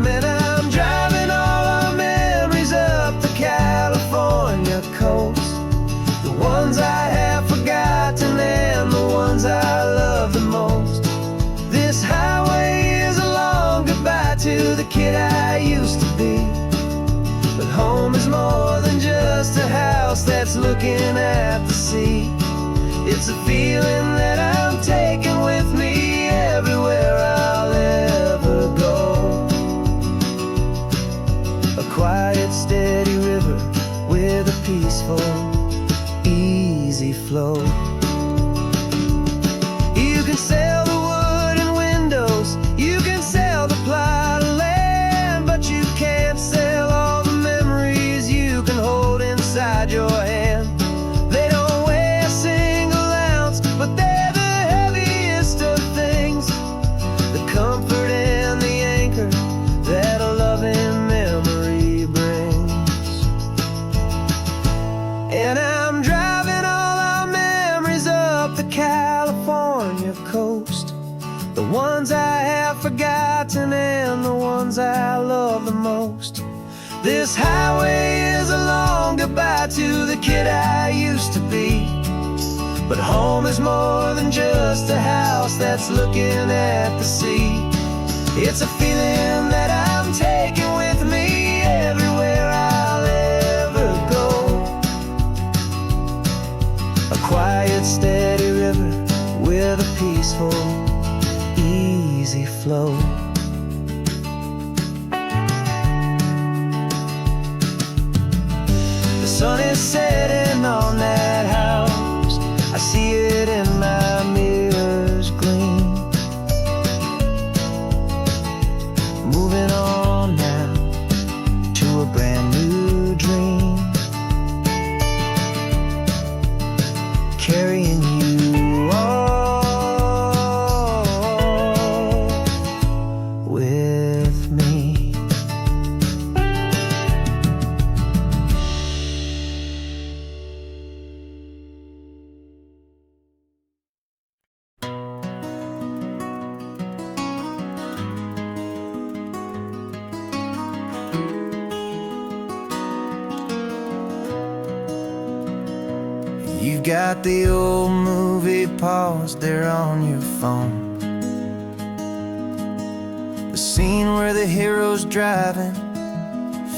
And I'm driving all our memories up the California coast, the ones I have forgotten and the ones I love the most. This highway is a long goodbye to the kid I used to be, but home is more than just a house that's looking at the sea. It's a feeling that I'm taking with me everywhere I'll ever go. A quiet, steady river with a peaceful, easy flow. You can sail the wooden windows, you can sail the plot of land, but you can't sail all the memories you can hold inside your hand. They don't weigh a single ounce, but they're the heaviest of things, the comfort and the anchor that a loving memory brings. And I'm driving all our memories up the California coast, the ones I have forgotten and the ones I love the most. This highway is a long goodbye to the kid I used to be, but home is more than just a house that's looking at the sea. It's a feeling that I'm taking with me everywhere I'll ever go. A quiet, steady river with a peaceful, easy flow. The sun is setting on that house, I see it in my mirror's gleam. Moving on now to a brand new dream, carrying you all with me. You've got the old movie paused there on your phone, the scene where the hero's driving,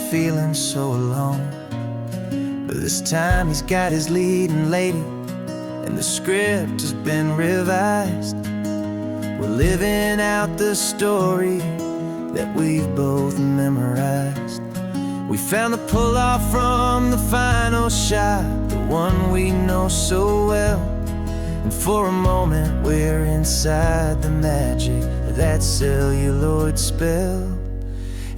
feeling so alone. But this time he's got his leading lady, and the script has been revised. We're living out the story that we've both memorized. We found the pull-off from the final shot, the one we know so well. And for a moment we're inside the magic of that celluloid spell.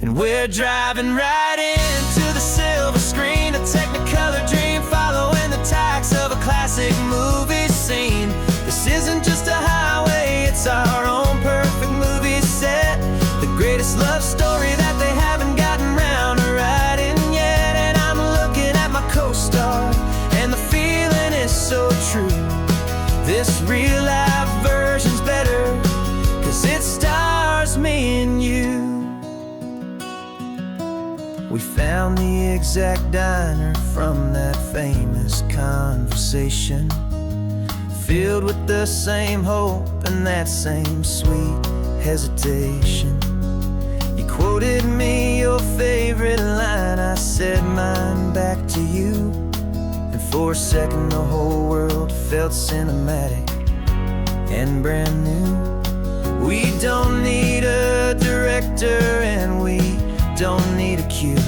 And we're driving right into the silver screen, a technicolor dream, following the tacks of a classic movie scene. This isn't just a highway, it's our own perfect movie set, the greatest love story that they haven't gotten round to writing yet. And I'm looking at my co-star, and the feeling is so true. This real life version's better, 'cause it stars me and you. We found the exact diner from that famous conversation, filled with the same hope and that same sweet hesitation. You quoted me your favorite line, I said mine back to you, and for a second the whole world felt cinematic and brand new. We don't need a director and we don't need a cue.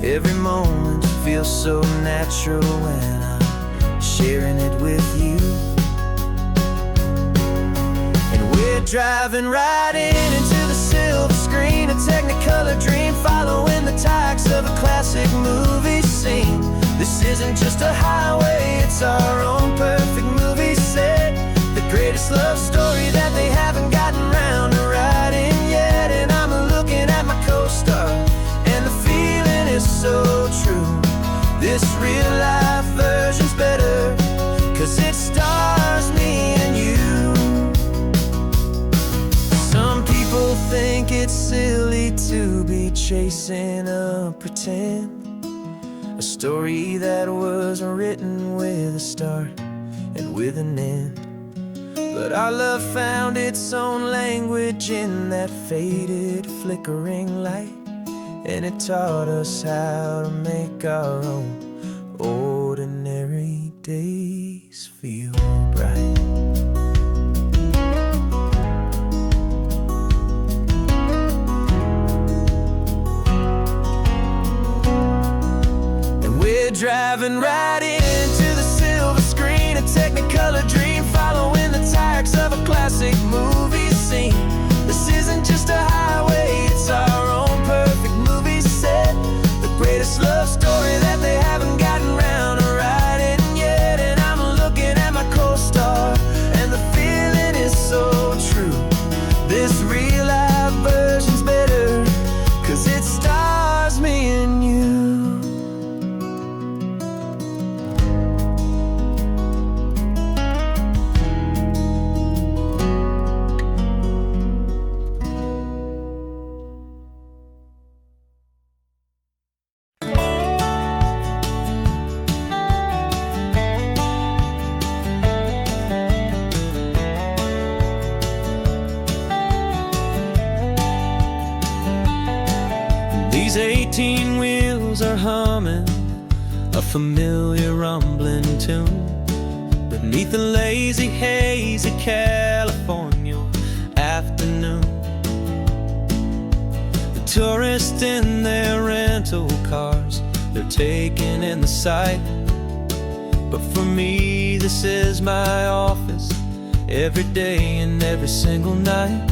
Every moment feels so natural when I'm sharing it with you. And we're driving right into the silver screen, a technicolor dream, following the tacks of a classic movie scene. The This isn't just a highway, it's our own perfect movie set. The greatest love story that they haven't gotten round to writing yet. And I'm looking at my co-star, and the feeling is so true. This real life version's better, 'cause it stars me and you. Some people think it's silly to be chasing a pretend, a story that was written with a start and with an end. But our love found its own language in that faded, flickering light, and it taught us how to make our own ordinary days feel bright. And we're driving right into the silver screen, a Technicolor dream, following the tracks of a classic movie scene. This isn't just a highway, it's our own perfect movie set. The greatest love story that they haven't gotten round to writing yet. And I'm looking at my co-star, and the feeling is so true. This real life version's better, 'cause it stars me and you. These 18 wheels are humming a familiar rumbling tune beneath the lazy haze of California afternoon. The tourists in their rental cars, they're taking in the sight. But for me, this is my office, every day and every single night.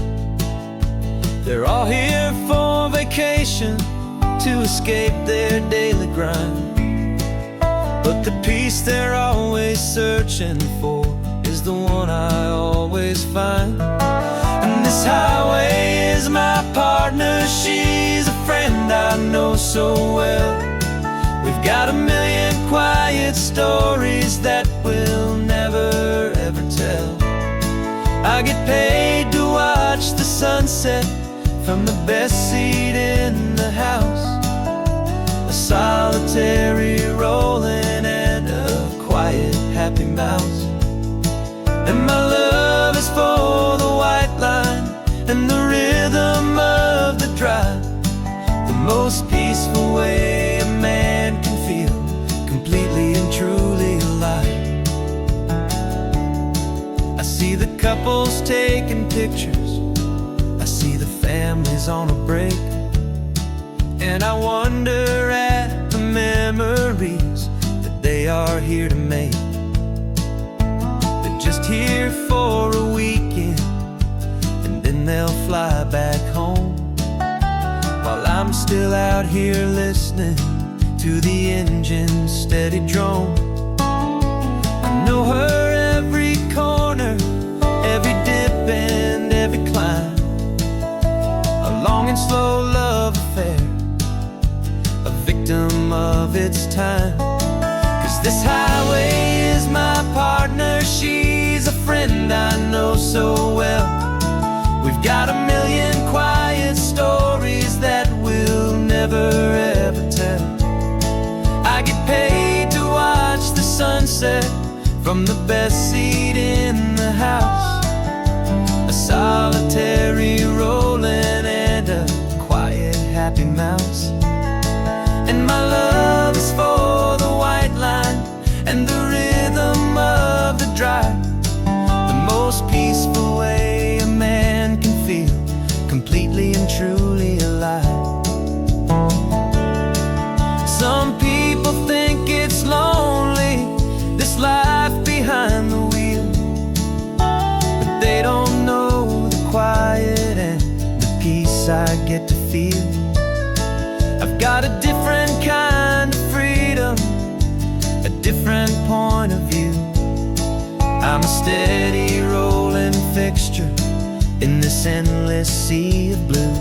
They're all here for vacation, to escape their daily grind. But the peace they're always searching for is the one I always find. And this highway is my partner, she's a friend I know so well. We've got a million quiet stories that we'll never ever tell. I get paid to watch the sunset from the best seat in the house, a solitary rolling and a quiet happy mouse. And my love is for the white line and the rhythm of the drive, the most peaceful way a man can feel completely and truly alive. I see the couples taking pictures, I see the families on a break, and I wonder at the memories that they are here to make. They're just here for a weekend, and then they'll fly back home, while I'm still out here listening to the engine's steady drone. I know her every corner, every dip and every climb, a long and slow love affair, a victim of its time. 'Cause this highway is my partner, she's a friend I know so well. We've got a million quiet stories that we'll never ever tell. I get paid to watch the sunset from the best seat in the house, a solitary rolling and a quiet happy mouse. And my love is for the white line and the rhythm of the drive, the most peaceful way a man can feel completely and truly alive. Some people think it's lonely, this life behind the wheel, but they don't know the quiet and the peace I get to feel. I've got a different kind of freedom I'm a steady rolling fixture in this endless sea of blue.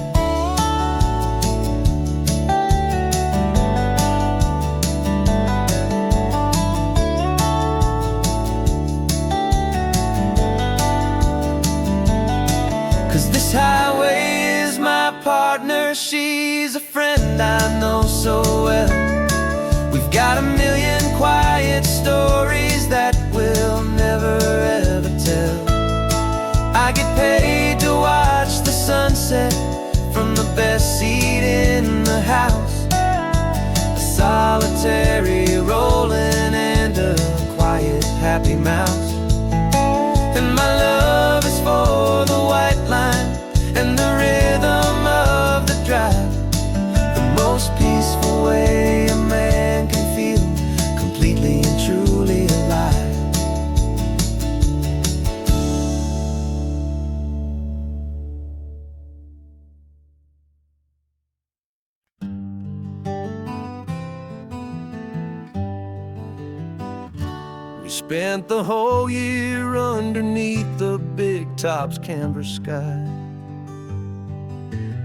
Cause this highway is my partner, she's a friend I know so well. We've got a million quiet stories that we'll never ever tell. I get paid to watch the sunset from the best seat in the house. A solitary rolling and a quiet happy mouse. And my love is for the white line and the rhythm of the drive. The most peaceful way a man can feel completely and truly alive. We spent the whole year underneath the big top's canvas sky,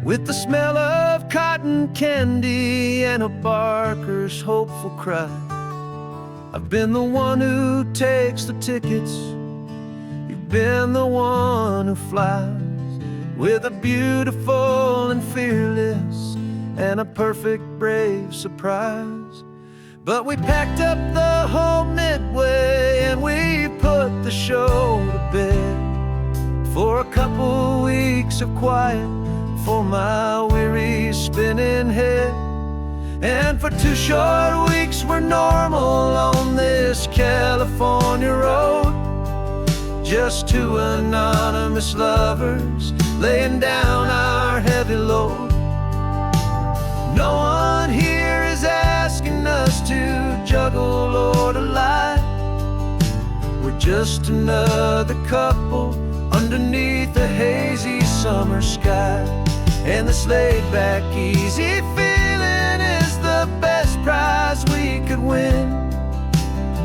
with the smell of cotton candy and a barker's hopeful cry. I've been the one who takes the tickets, you've been the one who flies, with a beautiful and fearless and a perfect brave surprise. But we packed up the whole midway and we put the show to bed for a couple weeks of quiet for my weary spinning head. And for 2 short weeks we're normal on this California road, just 2 anonymous lovers laying down our heavy load. No one here is asking us to juggle or to lie. We're just another couple underneath a hazy summer sky. And this laid-back, easy feeling is the best prize we could win.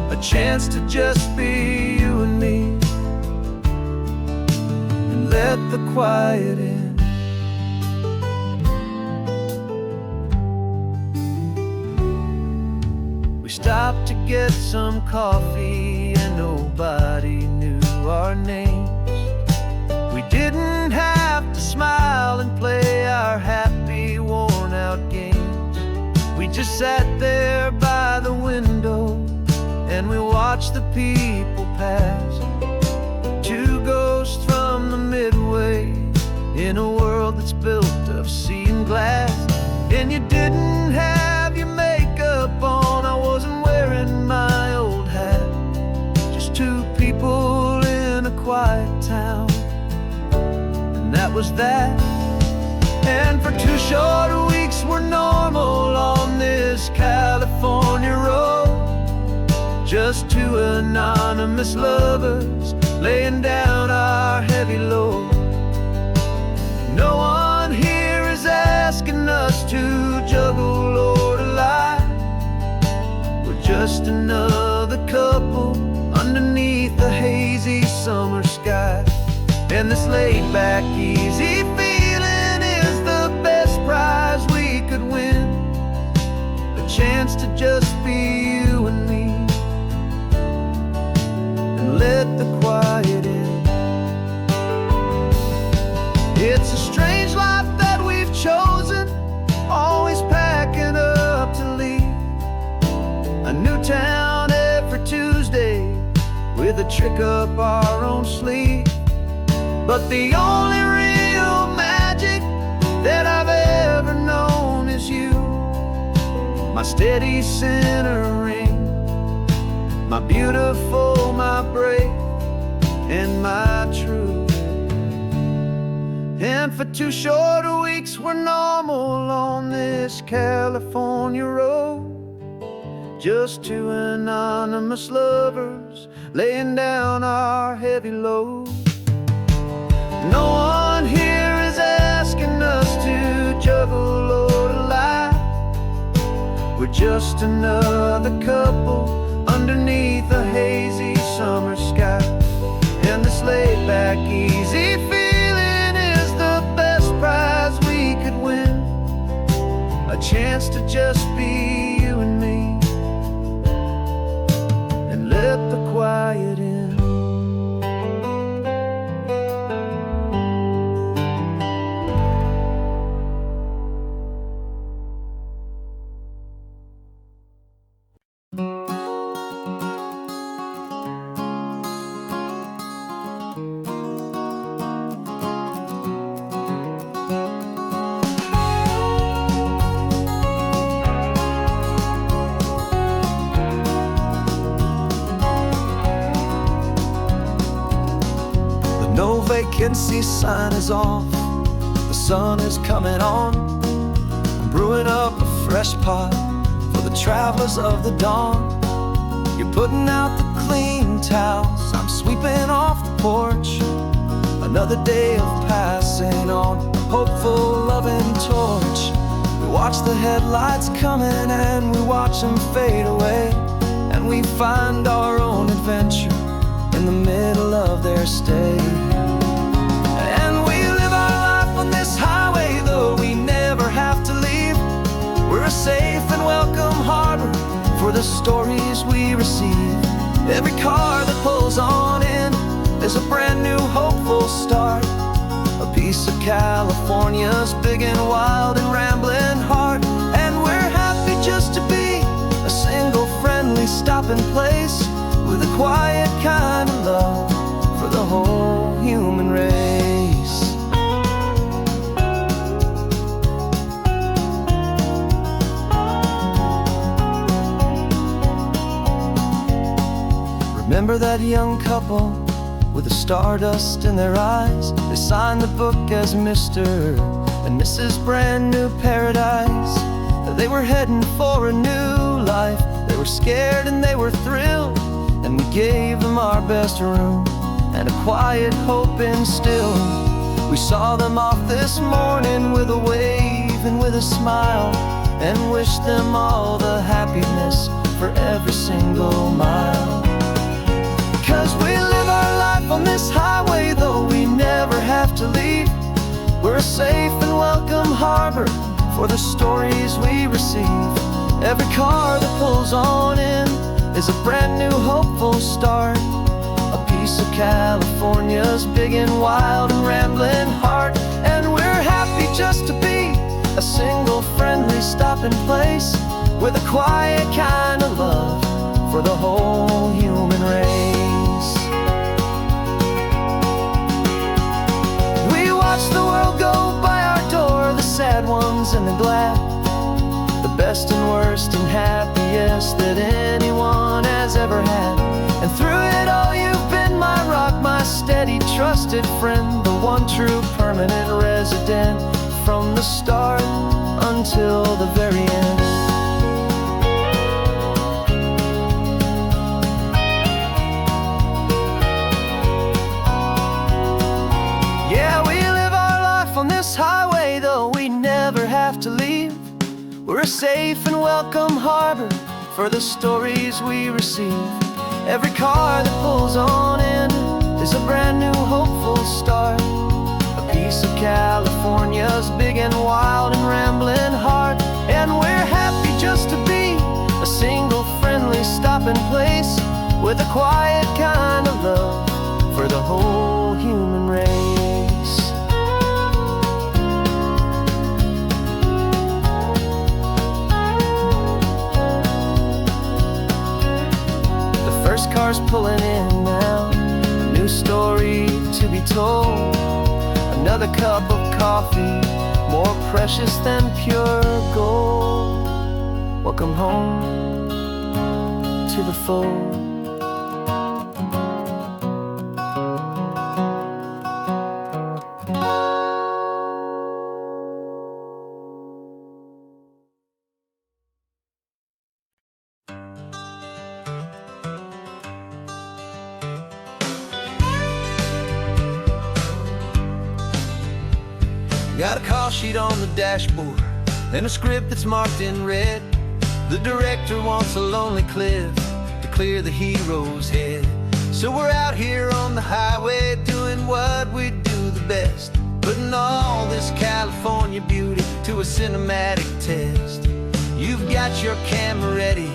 A chance to just be you and me, and let the quiet in. We stopped to get some coffee and nobody knew our names. We didn't have to smile and play our happy, worn-out games. We just sat there by the window and we watched the people pass. 2 ghosts from the midway in a world that's built of sea and glass. And you didn't have your makeup on, I wasn't wearing my old hat. Just 2 people in a quiet town, and that was that. And for 2 short weeks we're normal on this California road, just 2 anonymous lovers laying down our heavy load. No one here is asking us to juggle or to lie. We're just another couple underneath the hazy summer sky. And this laid-back, easy feeling is the best prize we could win. A chance to just be you and me, and let the quiet in. It's a strange life that we've chosen, always packing up to leave. A new town every Tuesday with a trick up our own sleeve. But the only real magic that I've ever known is you, my steady centering, my beautiful, my brave, and my true. And for 2 short weeks we're normal on this California road, just 2 anonymous lovers laying down our heavy load. No one here is asking us to juggle or to lie. We're just another couple underneath a hazy summer sky. this laid back, easy feeling is the best prize we could win. A chance to just be you and me, and let the quiet in. No vacancy sign is off, the sun is coming on. I'm brewing up a fresh pot for the travelers of the dawn. You're putting out the clean towels, I'm sweeping off the porch. Another day of passing on a hopeful, loving torch. We watch the headlights coming and we watch them fade away, and we find our own adventure in the middle of their stay. And we live our life on this highway, though we never have to leave. We're a safe and welcome harbor for the stories we receive. Every car that pulls on in is a brand new hopeful start, a piece of California's big and wild and rambling heart. And we're happy just to be a single friendly stopping place, with a quiet kind of love for the whole human race. Remember that young couple with the stardust in their eyes? They signed the book as Mr. and Mrs. Brand New Paradise. They were heading for a new life. They were scared and they were thrilled, and we gave them our best room and a quiet hope instilled. We saw them off this morning with a wave and with a smile, and wished them all the happiness for every single mile. 'Cause we live our life on this highway, though we never have to leave. We're a safe and welcome harbor for the stories we receive. Every car that pulls on in is a brand new hopeful start, a piece of California's big and wild and rambling heart. And we're happy just to be a single friendly stopping place, with a quiet kind of love for the whole human race. We watch the world go by our door, the sad ones and the glad, the best and worst and happiest that anyone has ever had. And through it all you've been my rock, my steady trusted friend, the one true permanent resident, from the start until the very end. Yeah, we live our life on this highway, though we never have to leave. We're a safe and welcome harbor for the stories we receive. Every car that pulls on in is a brand new hopeful start, a piece of California's big and wild and rambling heart. And we're happy just to be a single friendly stopping place, with a quiet kind of love for the whole human race. First car's pulling in now, a new story to be told. Another cup of coffee, more precious than pure gold. Welcome home to the fold. Got a call sheet on the dashboard and a script that's marked in red. The director wants a lonely cliff to clear the hero's head. So we're out here on the highway doing what we do the best, putting all this California beauty to a cinematic test. You've got your camera ready,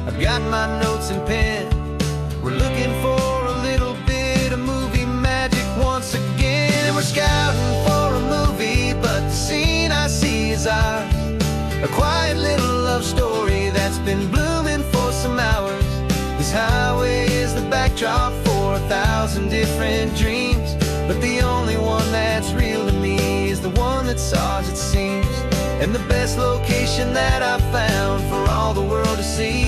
I've got my notes and pen. We're looking for a little bit of movie magic once again. And we're scouting for a movie, but the scene I see is ours. A quiet little love story that's been blooming for some hours. This highway is the backdrop for 1,000 different dreams, but the only one that's real to me is the one that's ours, it seems. And the best location that I've found for all the world to see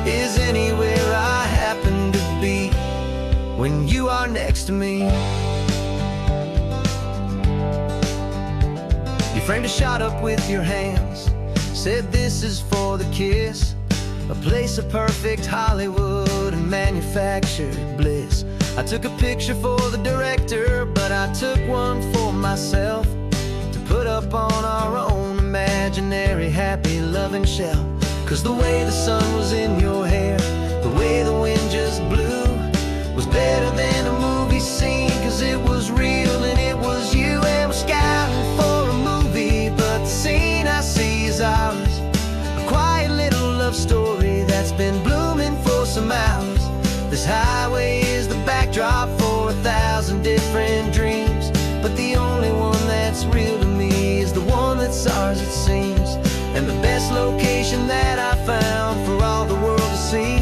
is anywhere I happen to be when you are next to me. You framed a shot up with your hands, said this is for the kiss, a place of perfect Hollywood and manufactured bliss. I took a picture for the director, but I took one for myself to put up on our own imaginary happy loving shelf. Cause the way the sun was in your hair, the way the wind just blew, was better than a movie scene, cause it was real and it was you. And we're scouting for a movie, but the scene I see is ours. A quiet little love story that's been blooming for some hours. This highway is the backdrop for 1,000 different dreams, but the only one that's real to me is the one that's ours, it seems. And the best location that I found for all the world to see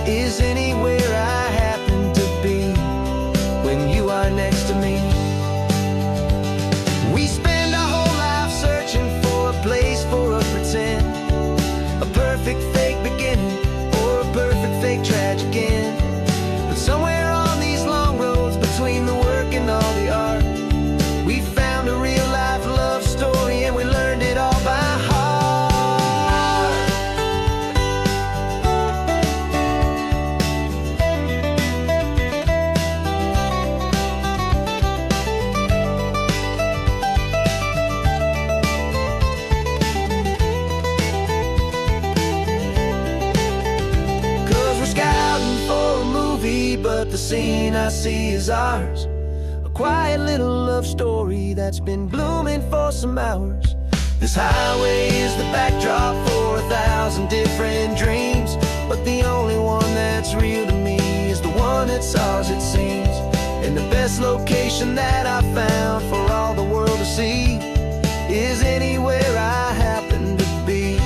is anywhere I happen to be when you are next to me. We spend our whole life searching for a place for a pretend, a perfect fake beginning or a perfect fake tragic end. But somewhere on these long roads between the work and all the art, we found a real life love story and we learned it all by heart. But the scene I see is ours. A quiet little love story that's been blooming for some hours. This highway is the backdrop for 1,000 different dreams, but the only one that's real to me is the one that's ours, it seems. And the best location that I found for all the world to see is anywhere I happen to be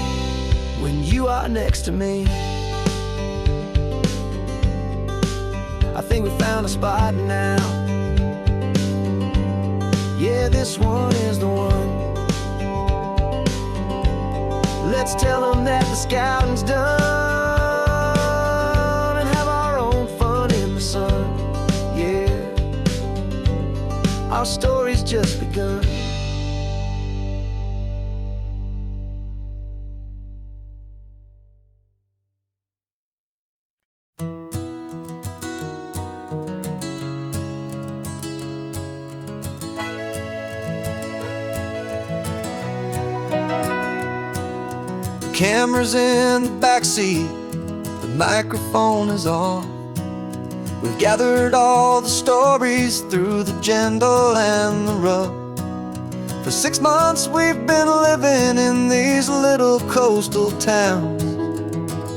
when you are next to me. I think we found a spot now. Yeah, this one is the one. Let's tell them that the scouting's done and have our own fun in the sun. Yeah, our story's just begun. Camera's in the backseat, the microphone is on. We've gathered all the stories through the gentle and the rough. For 6 months we've been living in these little coastal towns,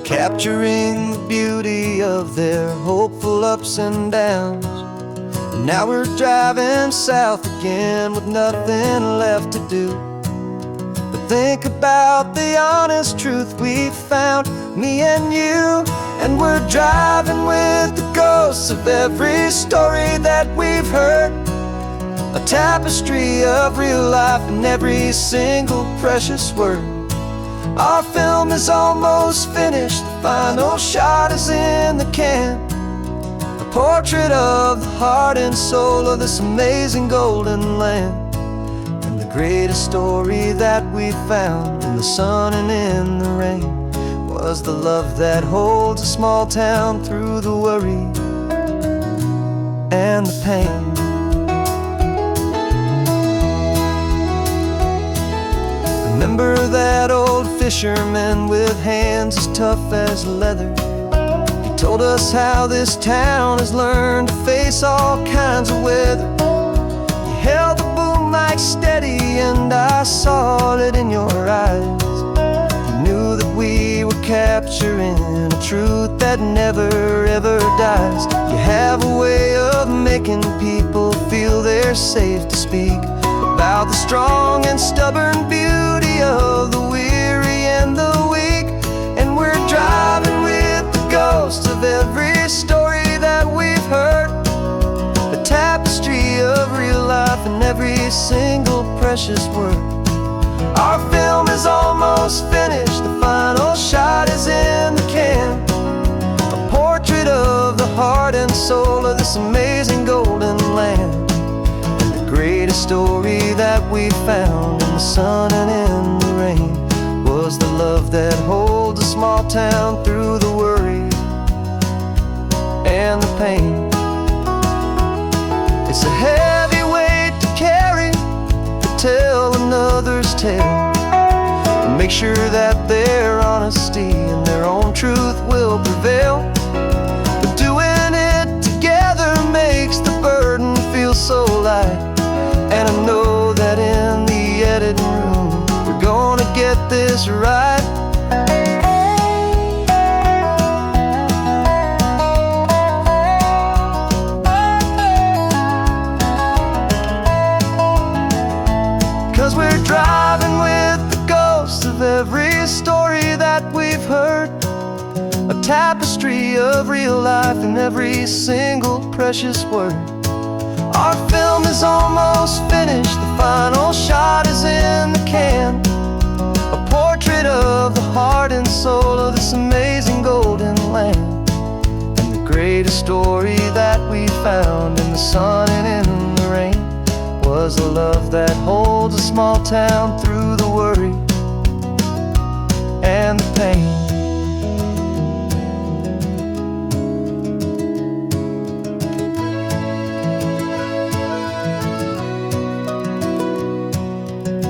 capturing the beauty of their hopeful ups and downs. And now we're driving south again with nothing left to do. Think about the honest truth we found, me and you. And we're driving with the ghosts of every story that we've heard, a tapestry of real life in every single precious word. Our film is almost finished, the final shot is in the can, a portrait of the heart and soul of this amazing golden land. Greatest story that we found in the sun and in the rain was the love that holds a small town through the worry and the pain. Remember that old fisherman with hands as tough as leather? He told us how this town has learned to face all kinds of weather. You held the boom mic steady and I saw it in your eyes. You knew that we were capturing a truth that never ever dies. You have a way of making people feel they're safe to speak about the strong and stubborn beauty of the weary and the weak. And we're driving with the ghosts of every story that we've heard, the tapestry of real life and every single precious word. Our film is almost finished, the final shot is in the can, a portrait of the heart and soul of this amazing golden land. The greatest story that we found in the sun and in the rain was the love that holds a small town through the worry and the pain. It's a heavy weight to carry, to tell another's tale, and make sure that their honesty and their own truth will prevail. But doing it together makes the burden feel so light. And I know that in the editing room we're gonna get this right. 'Cause we're driving with the ghosts of every story that we've heard, a tapestry of real life in every single precious word. Our film is almost finished, the final shot is in the can, a portrait of the heart and soul of this amazing golden land. And the greatest story that we found in the sun and in the rain was a love that holds a small town through the worry and the pain.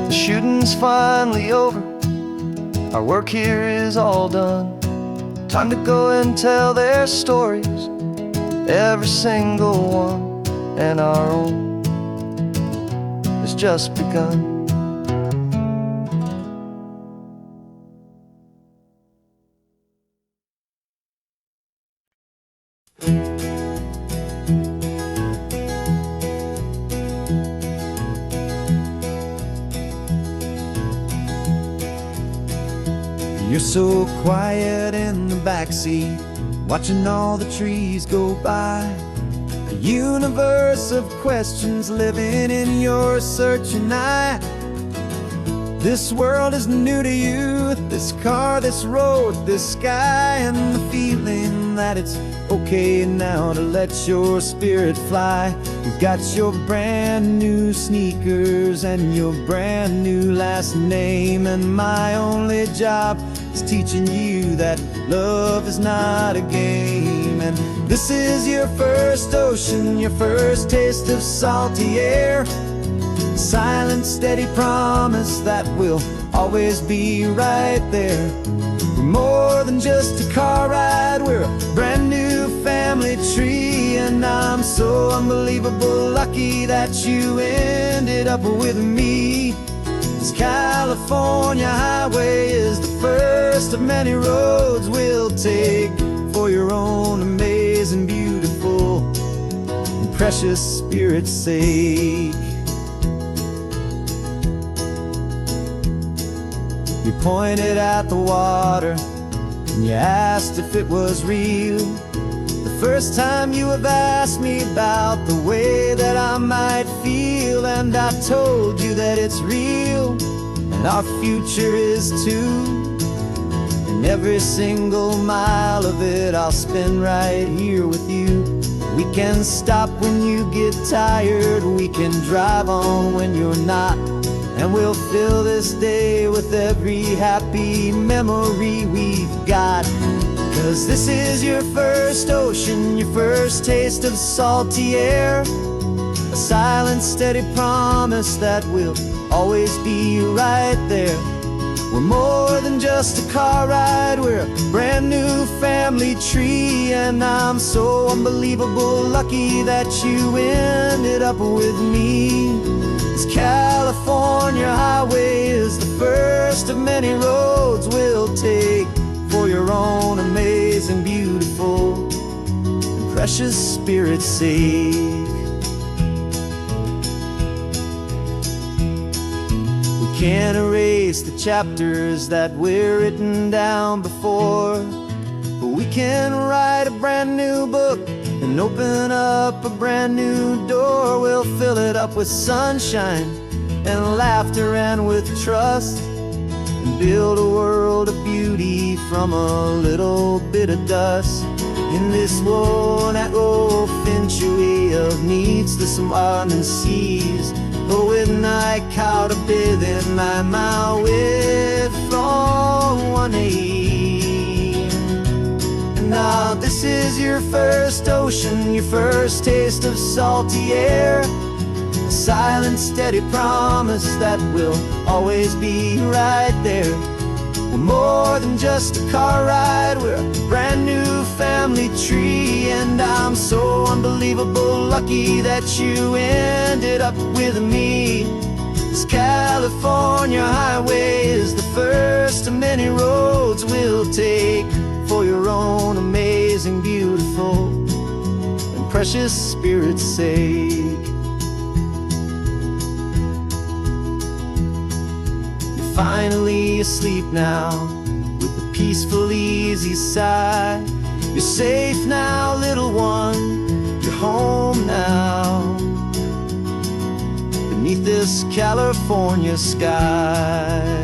The shooting's finally over, our work here is all done. Time to go and tell their stories, every single one, and our own has just begun. You're so quiet in the backseat, watching all the trees go by. A universe of questions living in your searching eye. This world is new to you, this car, this road, this sky, and the feeling that it's okay now to let your spirit fly. You've got your brand new sneakers and your brand new last name, and my only job is teaching you that love is not a game. And this is your first ocean, your first taste of salty air, silent, steady promise that we'll always be right there. We're more than just a car ride, we're a brand new family tree. And I'm so unbelievable lucky that you ended up with me. This California highway is the first of many roads we'll take for your own amazing, beautiful, and precious spirit's sake. You pointed at the water and you asked if it was real. The first time you have asked me about the way that I might feel, and I told you that it's real and our future is too. And every single mile of it I'll spend right here with you. We can stop when you get tired, we can drive on when you're not, and we'll fill this day with every happy memory we've got. 'Cause this is your first ocean, your first taste of salty air, a silent, steady promise that we'll always be right there. We're more than just a car ride, we're a brand new family tree. And I'm so unbelievable lucky that you ended up with me. This California highway is the first of many roads we'll take for your own amazing, beautiful, and precious spirit's sake. We can't erase the chapters that we're written down before, but we can write a brand new book and open up a brand new door. We'll fill it up with sunshine and laughter and with trust, and build a world of beauty from a little bit of dust. In this world century of needs to some and seas, but with night caught a bit in my way from one aim. Now this is your first ocean, your first taste of salty air, a silent, steady promise that we'll always be right there. We're more than just a car ride, we're a brand new family tree. And I'm so unbelievable lucky that you ended up with me. This California highway is the first of many roads we'll take for your own amazing, beautiful, and precious spirit's sake. You're finally asleep now with a peaceful, easy sigh. You're safe now, little one, you're home now, beneath this California sky.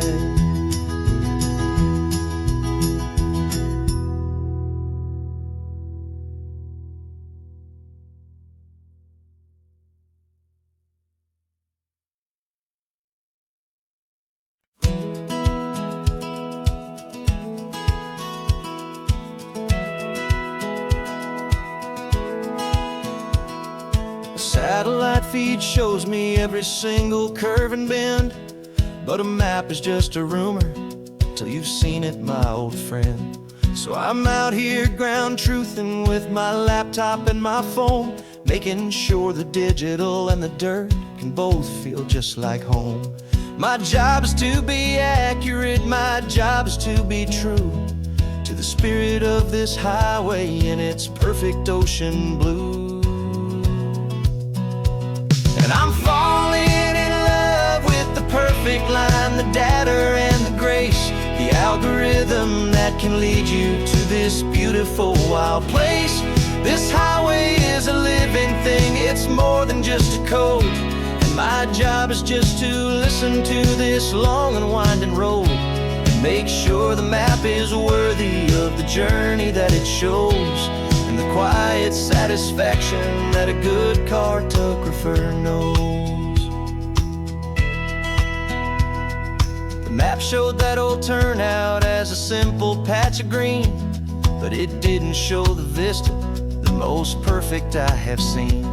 Satellite feed shows me every single curve and bend, but a map is just a rumor till you've seen it, my old friend. So I'm out here ground truthing with my laptop and my phone, making sure the digital and the dirt can both feel just like home. My job is to be accurate, my job is to be true to the spirit of this highway in its perfect ocean blue. And I'm falling in love with the perfect line, the data and the grace, the algorithm that can lead you to this beautiful wild place. This highway is a living thing, it's more than just a code. And my job is just to listen to this long and winding road and make sure the map is worthy of the journey that it shows, and the quiet satisfaction that a good cartographer knows. The map showed that old turnout as a simple patch of green, but it didn't show the vista, the most perfect I have seen.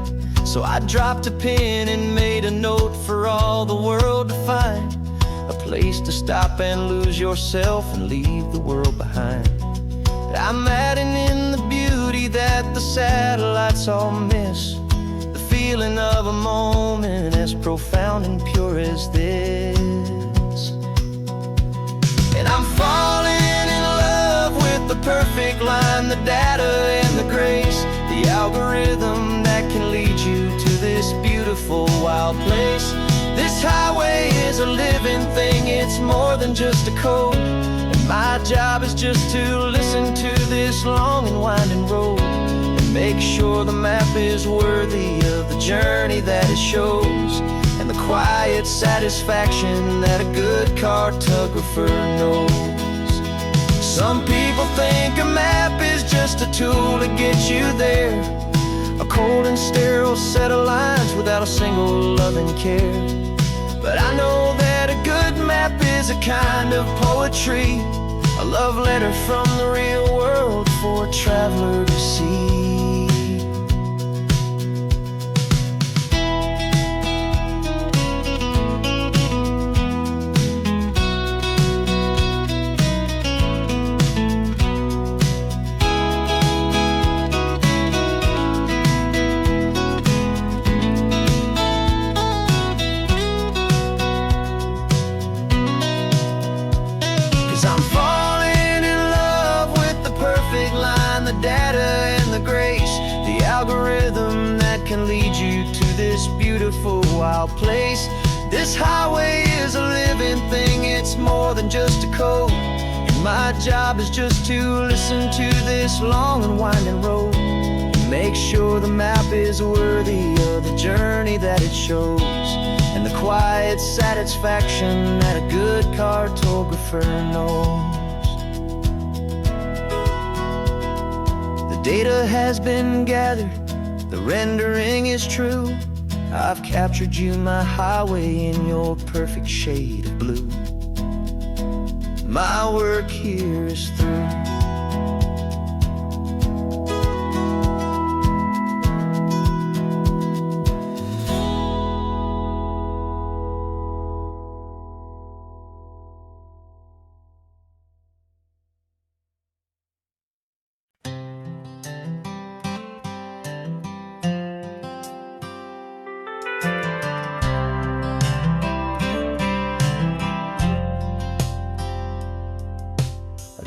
So I dropped a pin and made a note for all the world to find, a place to stop and lose yourself and leave the world behind. I'm adding in the beauty that the satellites all miss, the feeling of a moment as profound and pure as this. And I'm falling in love with the perfect line, the data and the grace, the algorithm that can lead you to this beautiful wild place. This highway is a living thing, it's more than just a code. My job is just to listen to this long and winding road and make sure the map is worthy of the journey that it shows, and the quiet satisfaction that a good cartographer knows. Some people think a map is just a tool to get you there, a cold and sterile set of lines without a single loving care. But I know that a good map is a kind of poetry, a love letter from the real world for a traveler to see. wild place. This highway is a living thing, it's more than just a code. And my job is just to listen to this long and winding road, and make sure the map is worthy of the journey that it shows, and the quiet satisfaction that a good cartographer knows. The data has been gathered, the rendering is true. I've captured you, my highway, in your perfect shade of blue. My work here is through.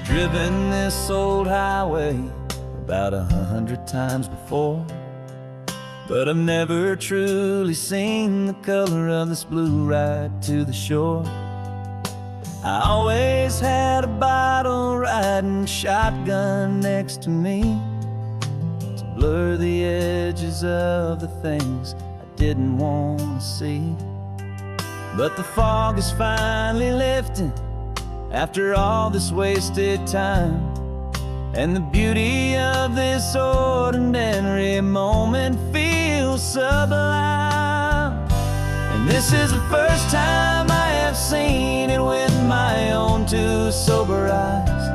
Driven this old highway about 100 times before, but I've never truly seen the color of this blue right to the shore. I always had a bottle riding shotgun next to me to blur the edges of the things I didn't want to see. But the fog is finally lifting after all this wasted time, and the beauty of this ordinary moment feels sublime. And this is the first time I have seen it with my own two sober eyes,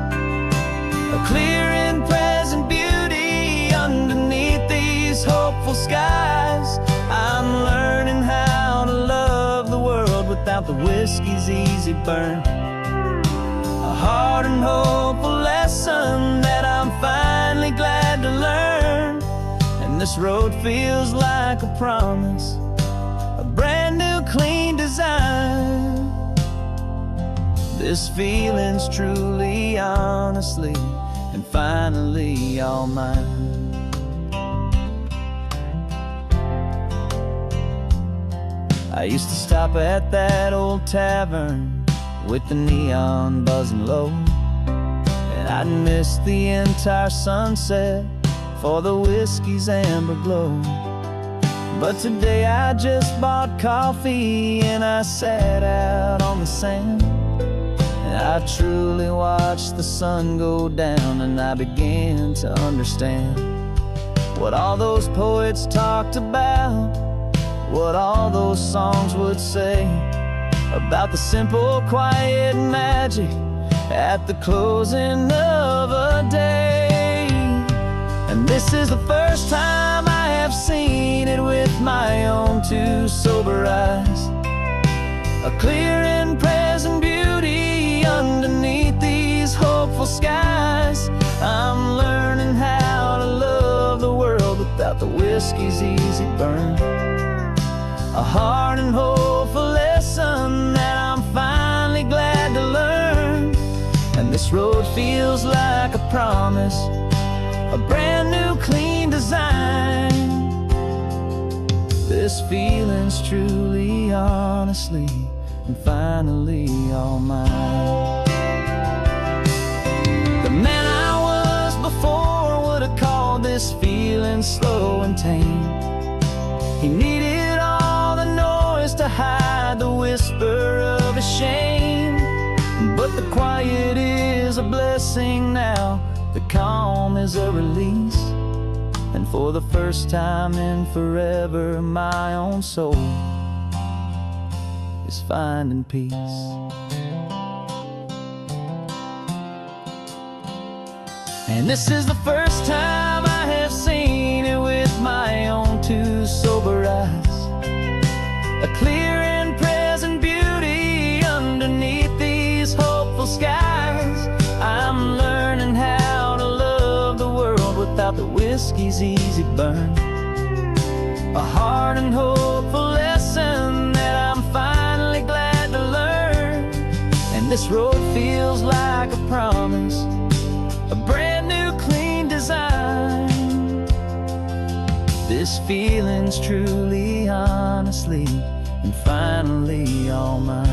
a clear and present beauty underneath these hopeful skies. I'm learning how to love the world without the whiskey's easy burn, a hard and hopeful lesson that I'm finally glad to learn. And this road feels like a promise, a brand new clean design. This feeling's truly, honestly, and finally all mine. I used to stop at that old tavern with the neon buzzing low, and I'd miss the entire sunset for the whiskey's amber glow. But today I just bought coffee and I sat out on the sand, and I truly watched the sun go down, and I began to understand what all those poets talked about, what all those songs would say about the simple, quiet magic at the closing of a day. And this is the first time I have seen it with my own two sober eyes, a clear and present beauty underneath these hopeful skies. I'm learning how to love the world without the whiskey's easy burn, a hard and hopeful lesson that I'm finally glad to learn. And this road feels like a promise, a brand new clean design. This feeling's truly, honestly, and finally all mine. The man I was before would have called this feeling slow and tame. He needed all the noise to hide the whisper of his shame. But the quiet is a blessing now, the calm is a release, and for the first time in forever my own soul is finding peace. And this is the first time I have seen it with my own two sober eyes, a clear and present beauty underneath these hopeful skies. I'm learning how to love the world without the whiskey's easy burn, a hard and hopeful lesson that I'm finally glad to learn. And this road feels like a promise, a brand new clean design. This feeling's truly, honestly, and finally all mine.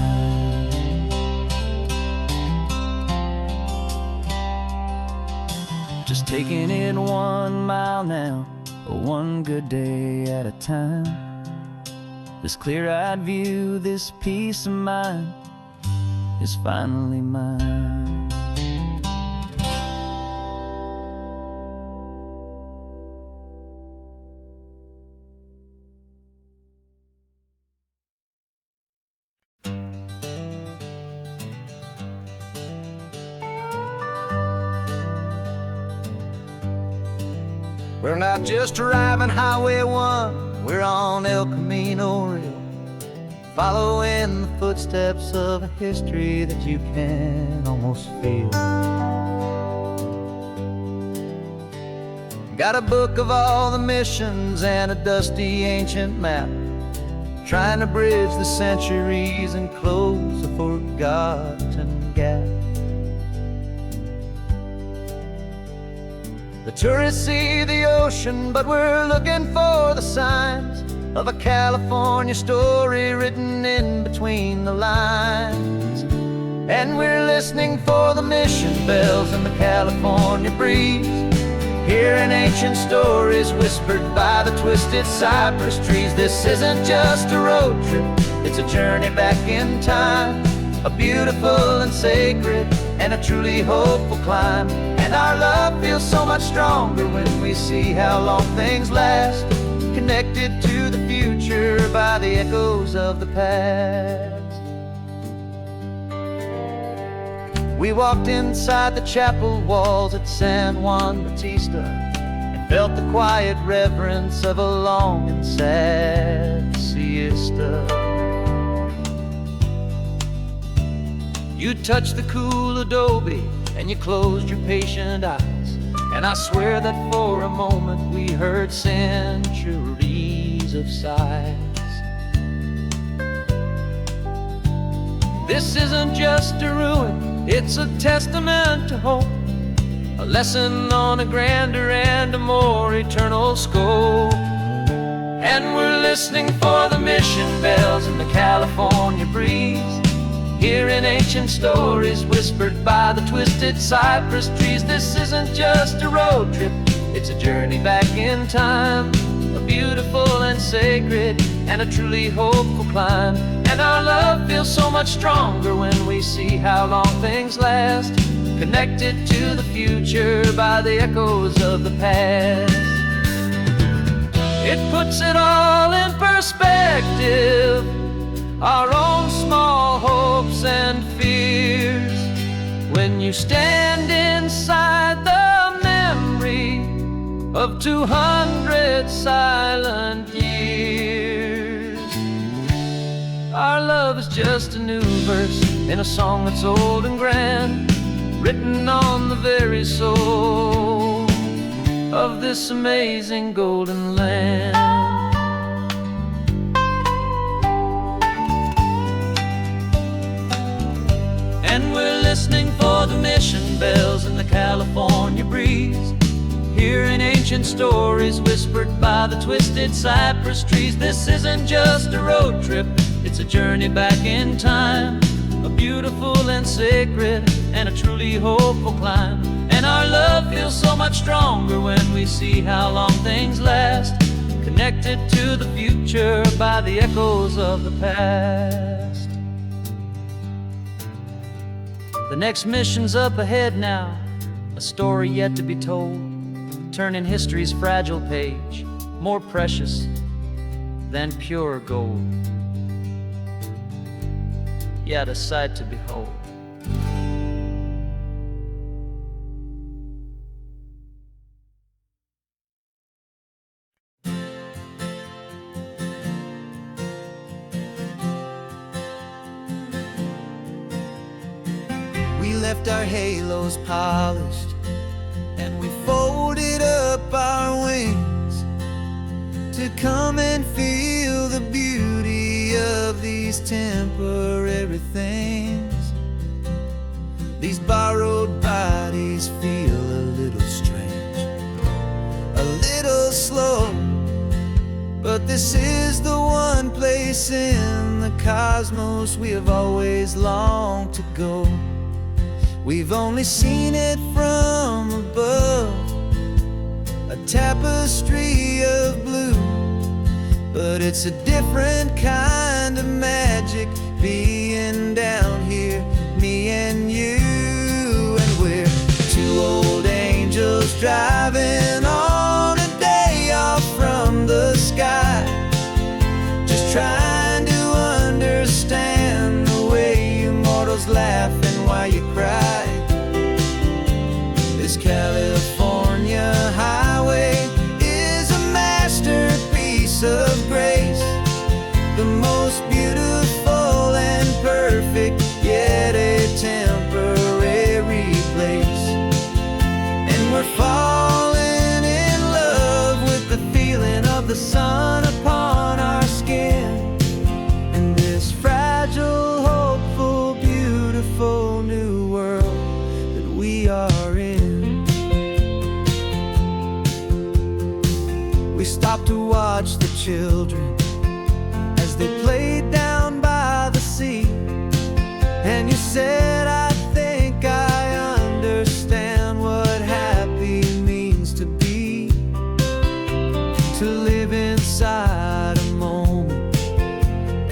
Just taking it 1 mile now, one good day at a time. This clear-eyed view, this peace of mind is finally mine. We're not just driving Highway 1, we're on El Camino Real, following the footsteps of a history that you can almost feel. Got a book of all the missions and a dusty ancient map, trying to bridge the centuries and close a forgotten gap. The tourists see the ocean, but we're looking for the signs of a California story written in between the lines. And we're listening for the mission bells in the California breeze, hearing ancient stories whispered by the twisted cypress trees. This isn't just a road trip, it's a journey back in time, a beautiful and sacred and a truly hopeful climb. And our love feels so much stronger when we see how long things last, connected to the future by the echoes of the past. We walked inside the chapel walls at San Juan Bautista and felt the quiet reverence of a long and sad siesta. You touched the cool adobe and you closed your patient eyes, and I swear that for a moment we heard centuries of sighs. This isn't just a ruin, it's a testament to hope, a lesson on a grander and a more eternal scope. And we're listening for the mission bells in the California breeze, hearing ancient stories whispered by the twisted cypress trees. This isn't just a road trip, it's a journey back in time, a beautiful and sacred and a truly hopeful climb. And our love feels so much stronger when we see how long things last, connected to the future by the echoes of the past. It puts it all in perspective, our own small hopes and fears, when you stand inside the memory of 200 silent years. Our love is just a new verse in a song that's old and grand, written on the very soul of this amazing golden land. And we're listening for the mission bells in the California breeze, hearing ancient stories whispered by the twisted cypress trees. This isn't just a road trip, it's a journey back in time, a beautiful and sacred and a truly hopeful climb. And our love feels so much stronger when we see how long things last, connected to the future by the echoes of the past. The next mission's up ahead now, a story yet to be told, turning history's fragile page more precious than pure gold. Yet a sight to behold. We left our halos polished and we folded up our wings to come and feel the beauty of these temporary things. These borrowed bodies feel a little strange, a little slow, but this is the one place place in the cosmos we have always longed to go. We've only seen it from above, a tapestry of blue. But it's a different kind of magic being down here, me and you. And we're two old angels driving on a day off from the sky, just trying to understand the way you mortals laugh and why you cry. This California highway is a masterpiece of grace, the most beautiful and perfect, yet a temporary place. And we're falling in love with the feeling of the sun upon our skin, in this fragile, hopeful, beautiful new world that we are in. We stopped to watch the children as they played down by the sea, and you said, I think I understand what happy means to be, to live inside a moment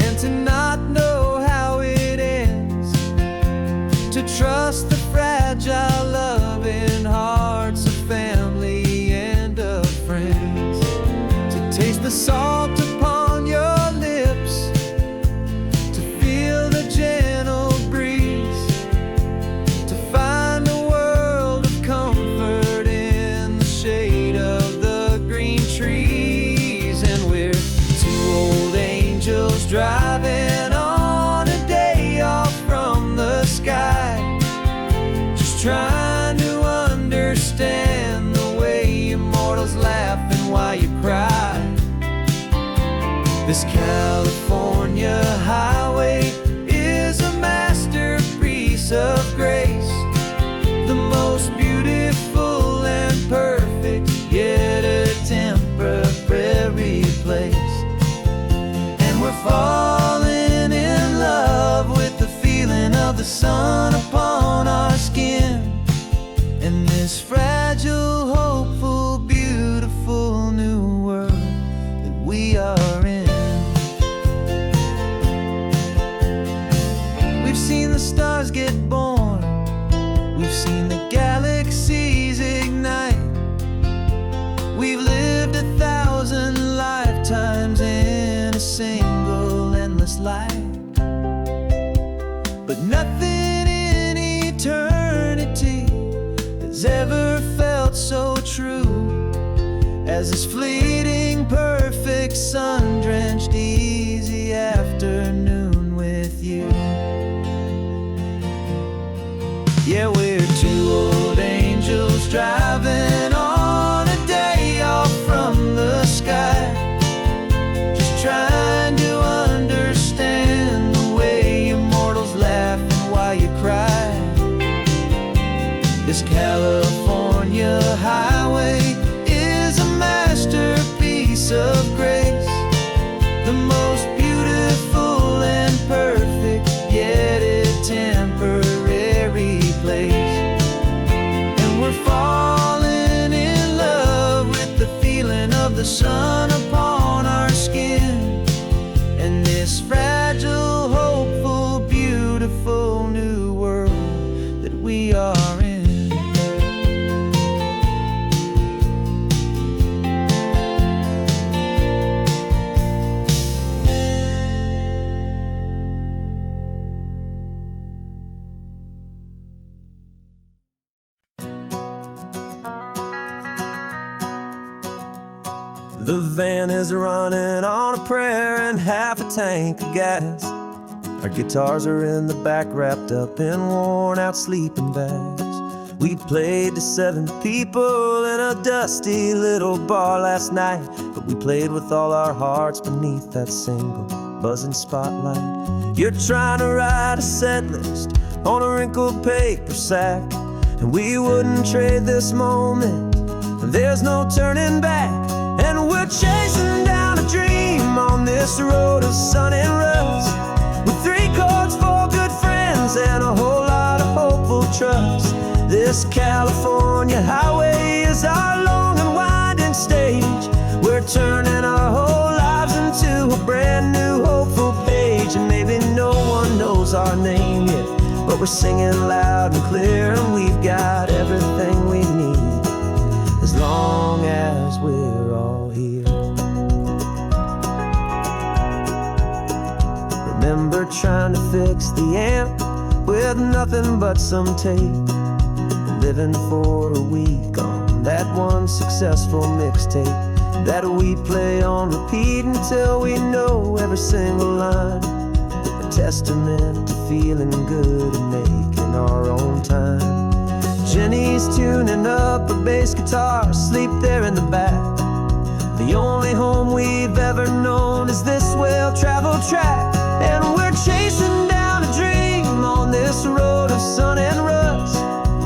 and to not know how it ends, to trust the fragile loving hearts of family and of friends, to taste the salt upon your lips, to feel the gentle breeze, to find a world of comfort in the shade of the green trees. And we're two old angels driving on a day off from the sky, just trying to understand the way you mortals laugh and why you cry. This California highway is a masterpiece of grace, the most beautiful and perfect, yet a temporary place. And we're falling in love with the feeling of the sun upon our skin, in this fragile, hopeful, beautiful new world that we are in. We've seen the stars get born, we've seen the galaxies ignite, we've lived 1,000 lifetimes in a single endless life. But nothing in eternity has ever felt so true as this fleeting, perfect, sun-drenched, easy afternoon with you. Yeah, we're two old angels driving on a day off from the sky, just trying to understand the way you mortals laugh and why you cry. This California highway is a masterpiece of grace, the most beautiful and perfect, yet a temporary place. And we're falling in love with the feeling of the sun upon our skin, and this fragile, hopeful, beautiful new world that we are in. The van is running on a prayer and half a tank of gas. Our guitars are in the back, wrapped up in worn-out sleeping bags. We played to 7 people in a dusty little bar last night, but we played with all our hearts beneath that single buzzing spotlight. You're trying to write a set list on a wrinkled paper sack, and we wouldn't trade this moment. There's no turning back, and we're chasing down a dream on on this road of sun and rust, with 3 chords, 4 good friends, and a whole lot of hopeful trust. This California highway is our long and winding stage. We're turning our whole lives into a brand new hopeful page. And maybe no one knows our name yet, but we're singing loud and clear, and we've got everything we need, as long as we're all here. Remember trying to fix the amp with nothing but some tape, living for a week on that one successful mixtape that we play on repeat until we know every single line. A testament to feeling good and making our own time. Jenny's tuning up a bass guitar, asleep there in the back. The only home we've ever known is this well-traveled track. And we're chasing down a dream on this road of sun and rust,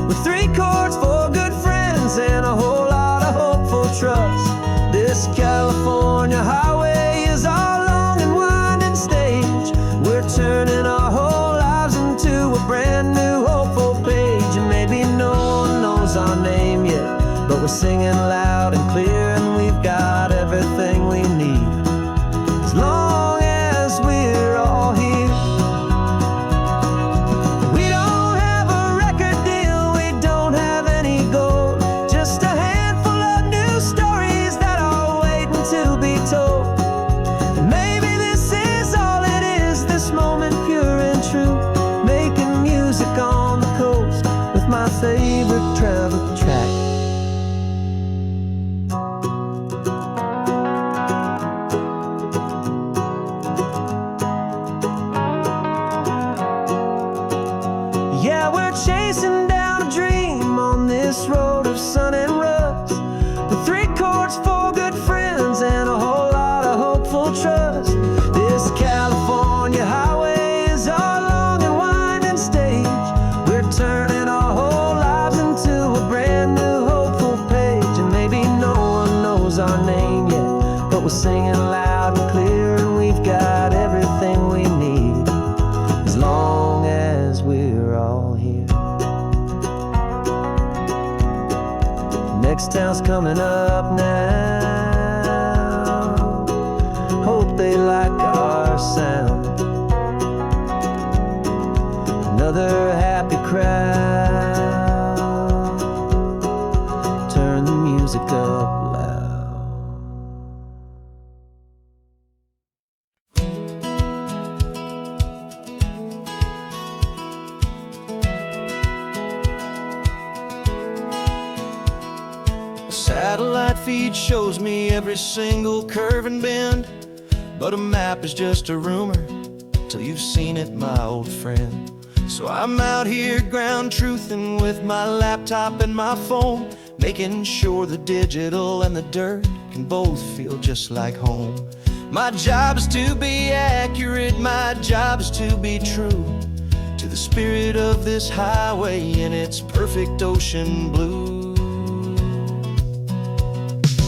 with 3 chords, 4 good friends, and a whole lot of hopeful trust. This California highway is our long and winding stage. We're turning our whole lives into a brand new hopeful page. And maybe no one knows our name yet, but we're singing loud and clear, and we've got everything we need, as long as we're all here. We don't have a record deal, we don't have any gold, just a handful of new stories that are waiting to be told. And maybe this is all it is, this moment pure and true, making music on the coast with my favorite travel track. Yeah, we're chasing down a dream on this road of sun and rust, with 3 chords, 4 good friends, and a whole lot of hopeful trust. This California highway is our long and winding stage. We're turning our whole lives into a brand new hopeful page. And maybe no one knows our name yet, but we're singing loud and clear, and we've got everything we need, as long as we're all here. Next town's coming up now, hope they like our sound. Another happy crowd, turn the music up loud. Satellite feed shows me every single curve and bend, but a map is just a rumor till you've seen it, my old friend. So I'm out here ground truthing with my laptop and my phone, making sure the digital and the dirt can both feel just like home. My job is to be accurate, my job is to be true to the spirit of this highway in its perfect ocean blue.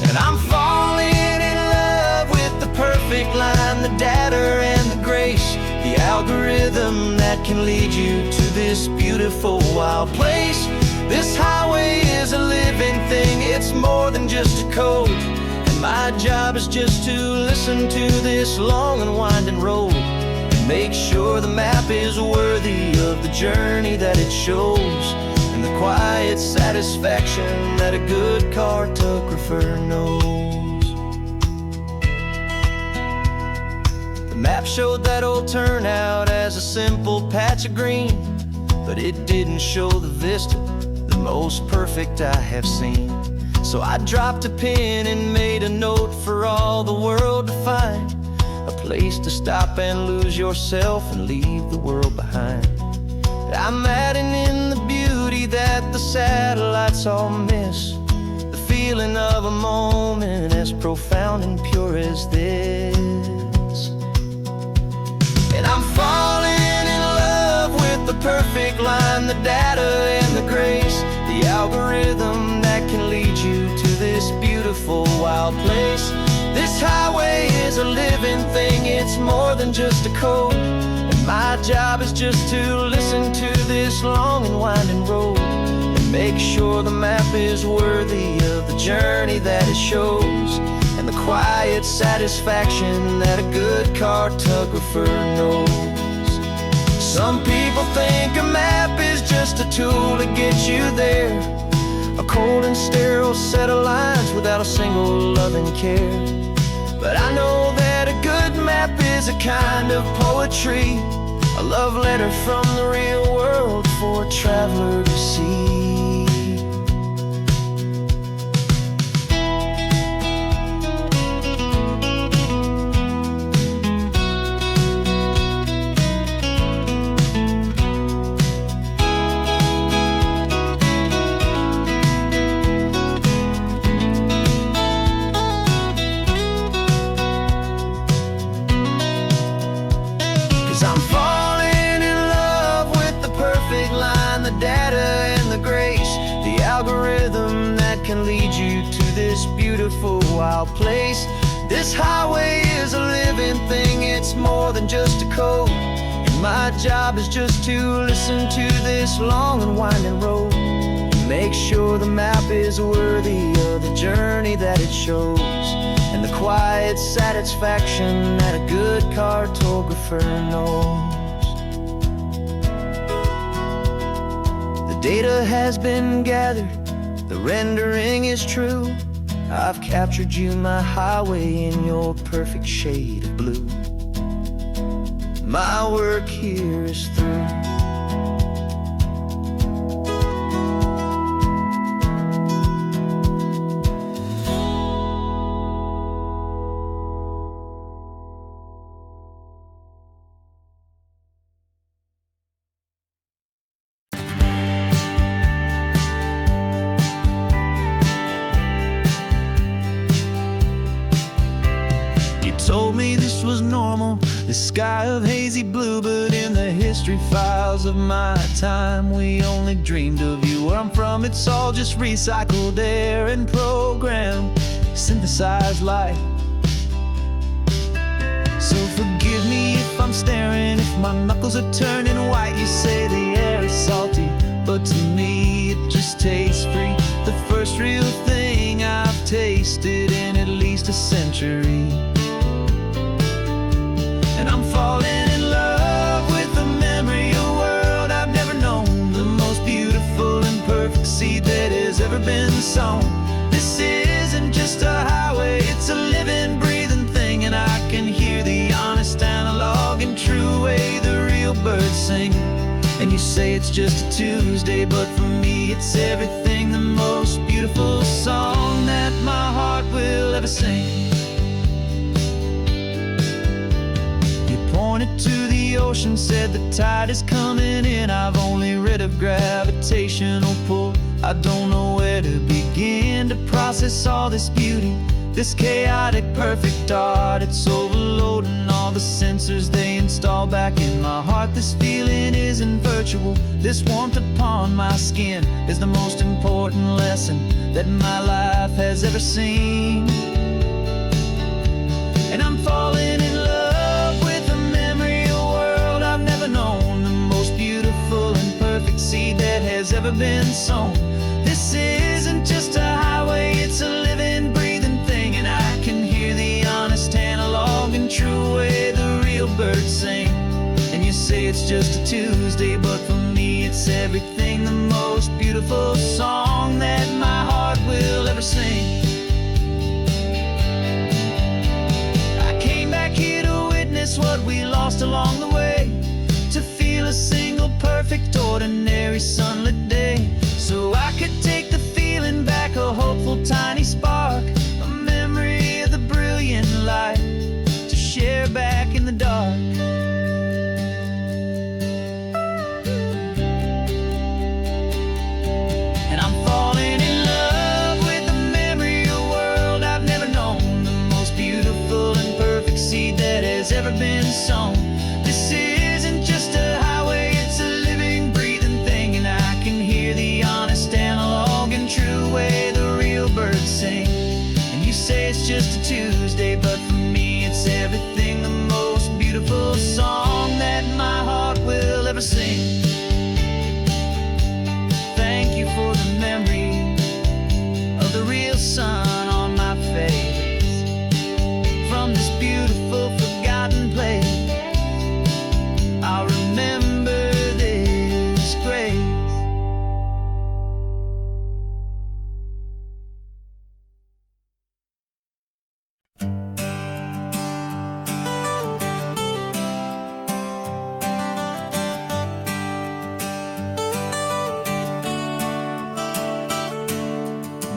And I'm falling in love with the perfect line, the data and the grace, the algorithm that can lead you to this beautiful wild place. This highway is a living thing, it's more than just a code. And my job is just to listen to this long and winding road, and make sure the map is worthy of the journey that it shows, and the quiet satisfaction that a good cartographer knows. The map showed that old turnout as a simple patch of green, but it didn't show the vista, the most perfect I have seen. So I dropped a pin and made a note for all the world to find, a place to stop and lose yourself and leave the world behind. I'm adding in the beauty that the satellites all miss, the feeling of a moment as profound and pure as this. And I'm falling in love with the perfect line, the data and the grace, the algorithm that can lead you to this beautiful wild place. This highway is a living thing, it's more than just a code. And my job is just to listen to this long and winding road and make sure the map is worthy of the journey that it shows, and the quiet satisfaction that a good cartographer knows. Some people think a map is just a tool to get you there, a cold and sterile set of lines without a single loving care. But I know that a good map is a kind of poetry, a love letter from the real world for a traveler to see. 'Cause I'm falling in love with the perfect line, the data and the grace, the algorithm that can lead you to this beautiful wild place. This highway is a living thing, it's more than just a code. And my job is just to listen to this long and winding road and make sure the map is worthy of the journey that it shows, and the quiet satisfaction that a good cartographer knows. The data has been gathered, the rendering is true. I've captured you, my highway, in your perfect shade of blue. My work here is through. Told me this was normal, the sky of hazy blue, but in the history files of my time, we only dreamed of you. Where I'm from, it's all just recycled air and programmed, synthesized light. So forgive me if I'm staring, if my knuckles are turning white. You say the air is salty, but to me it just tastes free. The first real thing I've tasted in at least a century. And I'm falling in love with the memory of a world I've never known, the most beautiful and perfect seed that has ever been sown. This isn't just a highway, it's a living, breathing thing, and I can hear the honest, analog, and true way the real birds sing. And you say it's just a Tuesday, but for me it's everything, the most beautiful song that my heart will ever sing. Pointed to the ocean, said the tide is coming in. I've only read of gravitational pull. I don't know where to begin to process all this beauty, this chaotic perfect art. It's overloading all the sensors they install back in my heart. This feeling isn't virtual, this warmth upon my skin is the most important lesson that my life has ever seen. And I'm falling in love with the memory of a world I've never known, the most beautiful and perfect seed that has ever been sown. This isn't just a highway, it's a living, breathing thing, and I can hear the honest, analog, and true way the real birds sing. And you say it's just a Tuesday, but for me it's everything, the most beautiful song that my heart will ever sing. What we lost along the way, to feel a single perfect ordinary sunlit day, so I could take the feeling back, a hopeful tiny spark, a memory of the brilliant light to share back in the dark. And I'm falling in love with the memory of a world I've never known, the most beautiful and perfect seed that has ever been sown. This isn't just a highway, it's a living, breathing thing, and I can hear the honest, analog, and true way the real birds sing. And you say it's just just a Tuesday, but for me it's everything, the most beautiful song that my heart will ever sing. Thank you for the memory of the real sun on my face, from this beautiful forgotten place. I'll remember this grace.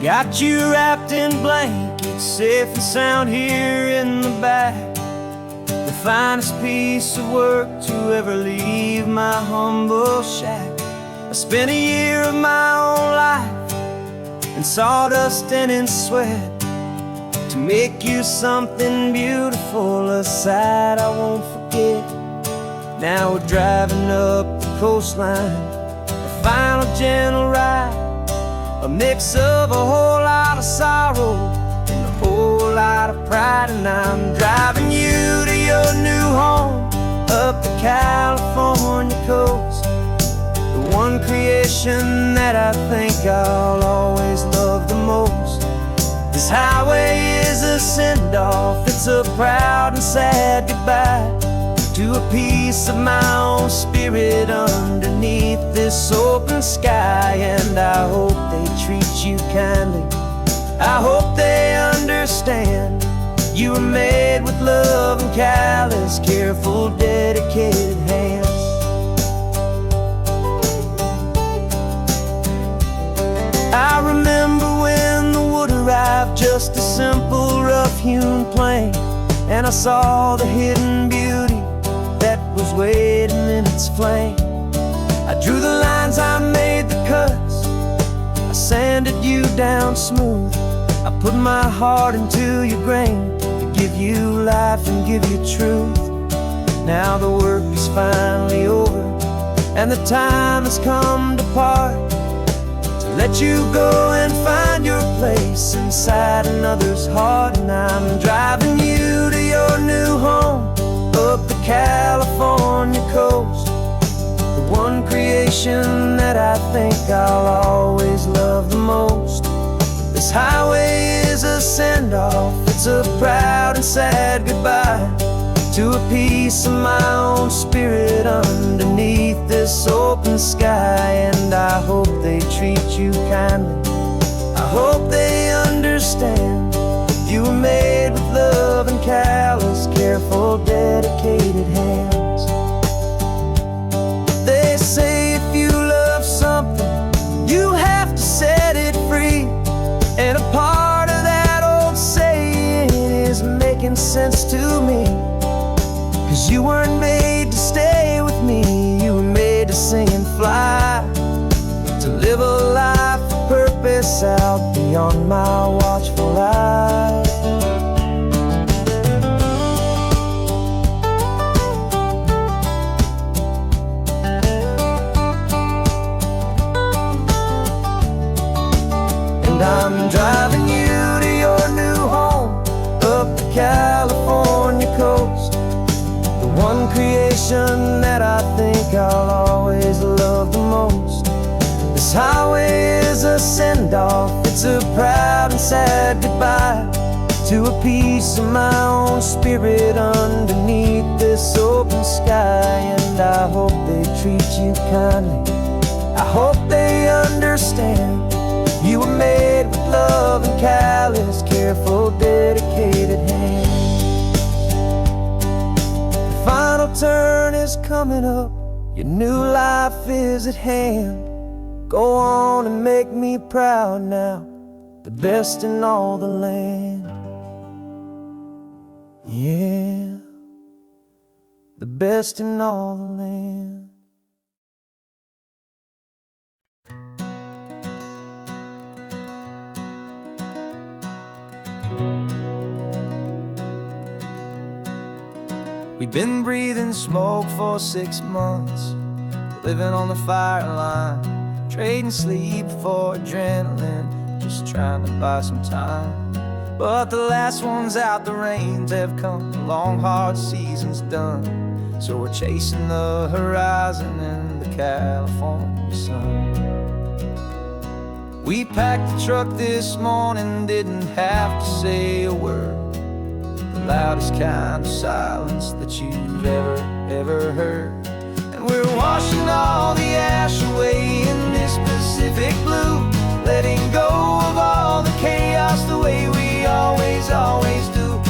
Got you wrapped in blankets, safe and sound here in the back. The finest piece of work to ever leave my humble shack. I spent a year of my own life in sawdust and in sweat to make you something beautiful, a sight I won't forget. Now we're driving up the coastline, the final gentle ride, a mix of a whole lot of sorrow and a whole lot of pride. And I'm driving you to your new home up the California coast, the one creation that I think I'll always love the most. This highway is a send-off, it's a proud and sad goodbye to a piece of my own spirit underneath this open sky. And I hope they treat you kindly, I hope they understand you were made with love and callous, careful, dedicated hands. I remember when the wood arrived, just a simple rough-hewn plank, and I saw the hidden beauty that was waiting in its flame. I drew the lines, I made the cuts, I sanded you down smooth. I put my heart into your grain to give you life and give you truth. Now the work is finally over and the time has come to part, to let you go and find your place inside another's heart. And I'm driving you to your new home up the California coast, the one creation that I think I'll always love the most. This highway is a send-off, it's a proud and sad goodbye to a piece of my own spirit underneath this open sky. And I hope they treat you kindly, I hope they understand you were made with love and callous, careful, dedicated hands. They say if you love something, you have to set it free. And a part of that old saying is making sense to me, 'cause you weren't made to stay with me, you were made to sing and fly, to live a life of purpose out beyond my watchful eye. And I'm driving you to your new home up the California coast, the one creation that I think I'll always love the most. This highway is a send-off, it's a proud and sad goodbye to a piece of my own spirit underneath this open sky. And I hope they treat you kindly, I hope they understand you were made with love and callous, careful, dedicated hands. The final turn is coming up, your new life is at hand. Go on and make me proud now, the best in all the land. Yeah, the best in all the land. We've been breathing smoke for 6 months, living on the fire line, trading sleep for adrenaline, just trying to buy some time. But the last one's out, the rains have come, the long hard season's done. So we're chasing the horizon in the California sun. We packed the truck this morning, didn't have to say a word. The loudest kind of silence that you've ever heard. And we're washing all the ash away in this Pacific blue, letting go of all the chaos the way we always do.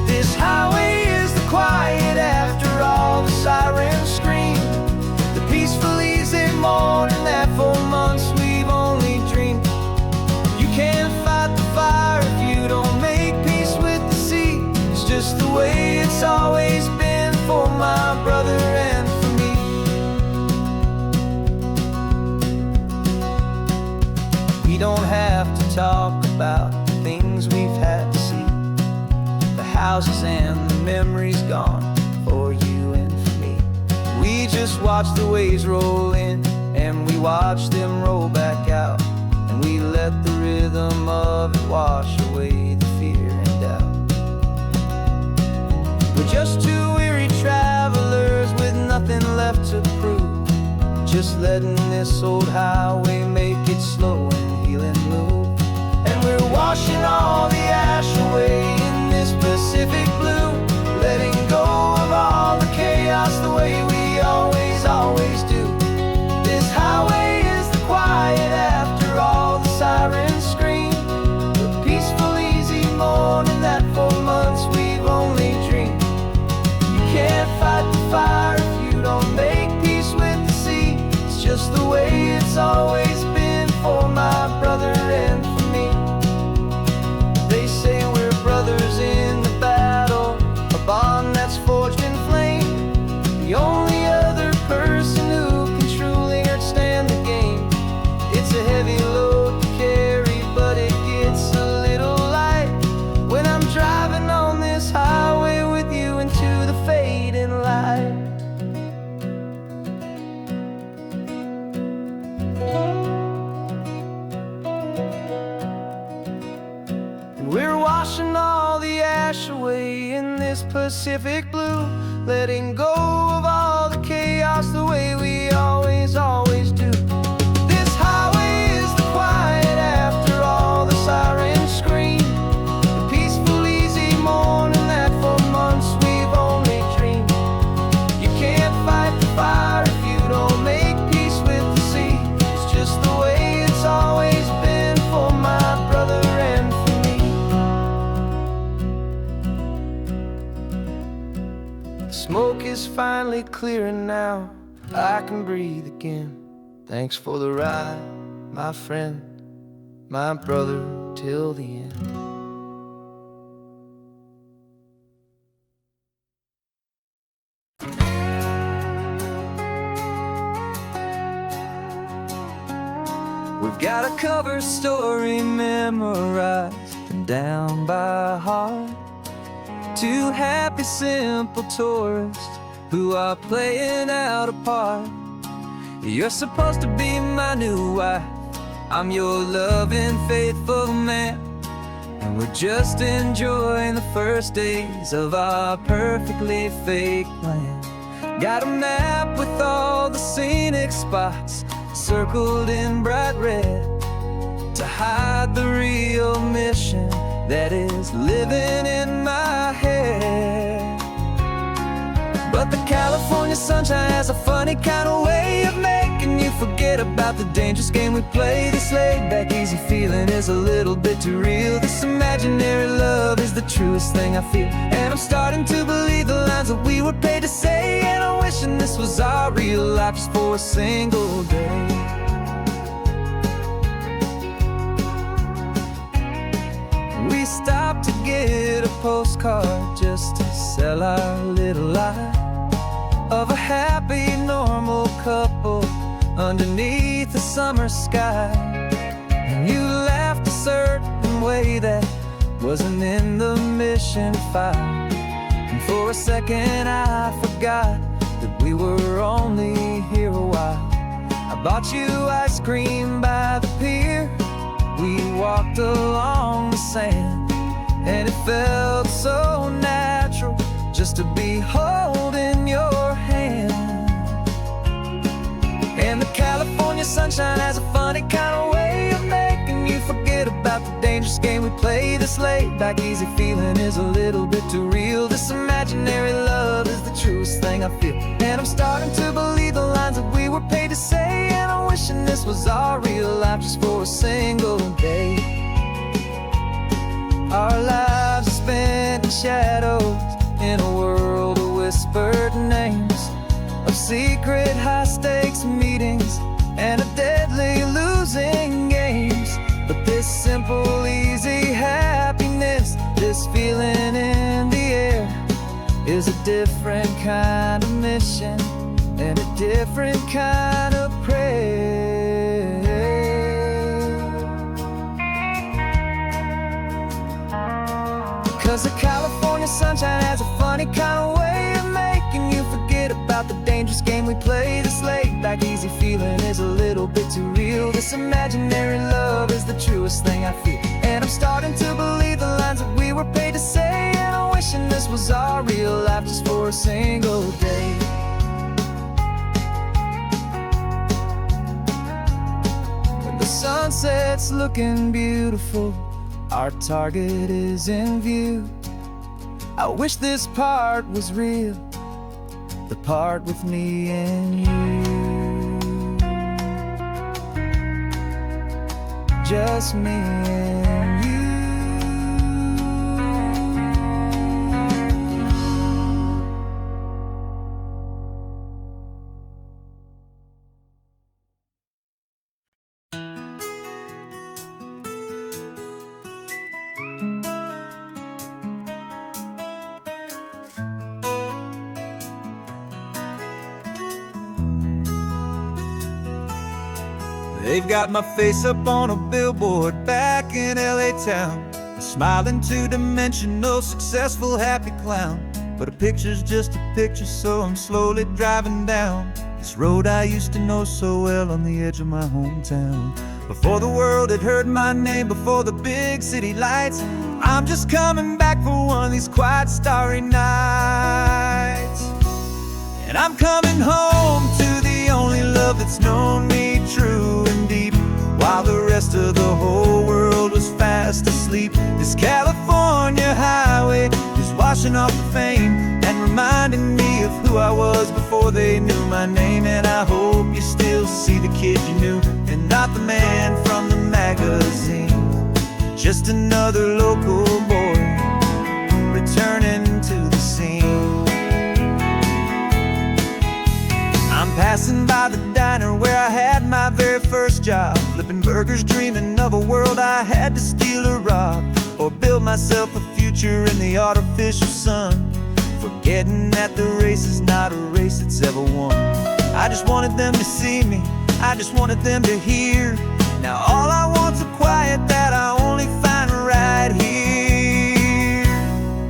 This highway is the quiet after all the sirens scream, the peaceful easy morning that for months we've only dreamed. You can't fight the fire if you don't make peace with the sea. It's just the way it's always been for my brother and for me. We don't have to talk about the things we've had to see, the houses and the memories gone for you and for me. We just watch the waves roll in and we watch them roll back out, and we let the rhythm of it wash away the fear and doubt. We're just two weary travelers with nothing left to prove, just letting this old highway make it slow and healing move. And we're washing all the ash away in this Pacific blue, letting go of all the chaos the way we always do. This highway is the quiet after all the sirens scream, the peaceful easy morning that for months we've only dreamed. You can't fight the fire if you don't make peace with the sea. It's just the way it's always been for my brother and for me. They say we're brothers in the battle, a bond that's forged in flame. The only other person who can truly understand the game. It's a heavy load to carry, but it gets a little light when I'm driving on this highway with you into the fading light. And we're washing all the ash away in this Pacific blue, letting go of all the chaos the way we always do. This highway is the quiet after all the sirens scream, the peaceful easy morning that for months we've only dreamed. You can't fight the fire if you don't make peace with the sea. It's just the way it's always been for my brother and for me. The smoke is finally clearing now, I can breathe again. Thanks for the ride, my friend, my brother, till the end. We've got a cover story memorized and down by heart. Two happy, simple tourists who are playing out a part. You're supposed to be my new wife, I'm your loving, faithful man, and we're just enjoying the first days of our perfectly fake plan. Got a map with all the scenic spots circled in bright red to hide the real mission that is living in my head. But the California sunshine has a funny kind of way of making you forget about the dangerous game we play. This laid-back, easy feeling is a little bit too real. This imaginary love is the truest thing I feel, and I'm starting to believe the lines that we were paid to say. And I'm wishing this was our real life just for a single day. We stopped to get a postcard just to sell our little lie of a happy, normal couple underneath the summer sky. And you laughed a certain way that wasn't in the mission file, and for a second I forgot that we were only here a while. I bought you ice cream by the pier, we walked along the sand, felt so natural just to be holding your hand. And the California sunshine has a funny kind of way of making you forget about the dangerous game we play this late. Back easy feeling is a little bit too real. This imaginary love is the truest thing I feel. And I'm starting to believe the lines that we were paid to say. And I'm wishing this was our real life just for a single day. Our lives are spent in shadows, in a world of whispered names, of secret high-stakes meetings and of deadly losing games. But this simple, easy happiness, this feeling in the air, is a different kind of mission and a different kind of prayer. 'Cause the California sunshine has a funny kind of way of making you forget about the dangerous game we play this late. Back easy feeling is a little bit too real. This imaginary love is the truest thing I feel. And I'm starting to believe the lines that we were paid to say. And I'm wishing this was our real life just for a single day. When the sunset's looking beautiful, our target is in view. I wish this part was real, the part with me and you. Just me and you. They've got my face up on a billboard back in LA town, a smiling two-dimensional, successful, happy clown. But a picture's just a picture, so I'm slowly driving down this road I used to know so well on the edge of my hometown. Before the world had heard my name, before the big city lights, I'm just coming back for one of these quiet, starry nights. And I'm coming home to the only love that's known me true and deep, while the rest of the whole world was fast asleep. This California highway is washing off the fame and reminding me of who I was before they knew my name. And I hope you still see the kid you knew, and not the man from the magazine. Just another local boy returning to the scene. I'm passing by the diner where I had my very first job, flipping burgers, dreaming of a world I had to steal or rob, or build myself a future in the artificial sun, forgetting that the race is not a race that's ever won. I just wanted them to see me, I just wanted them to hear. Now all I want's a quiet that I only find right here.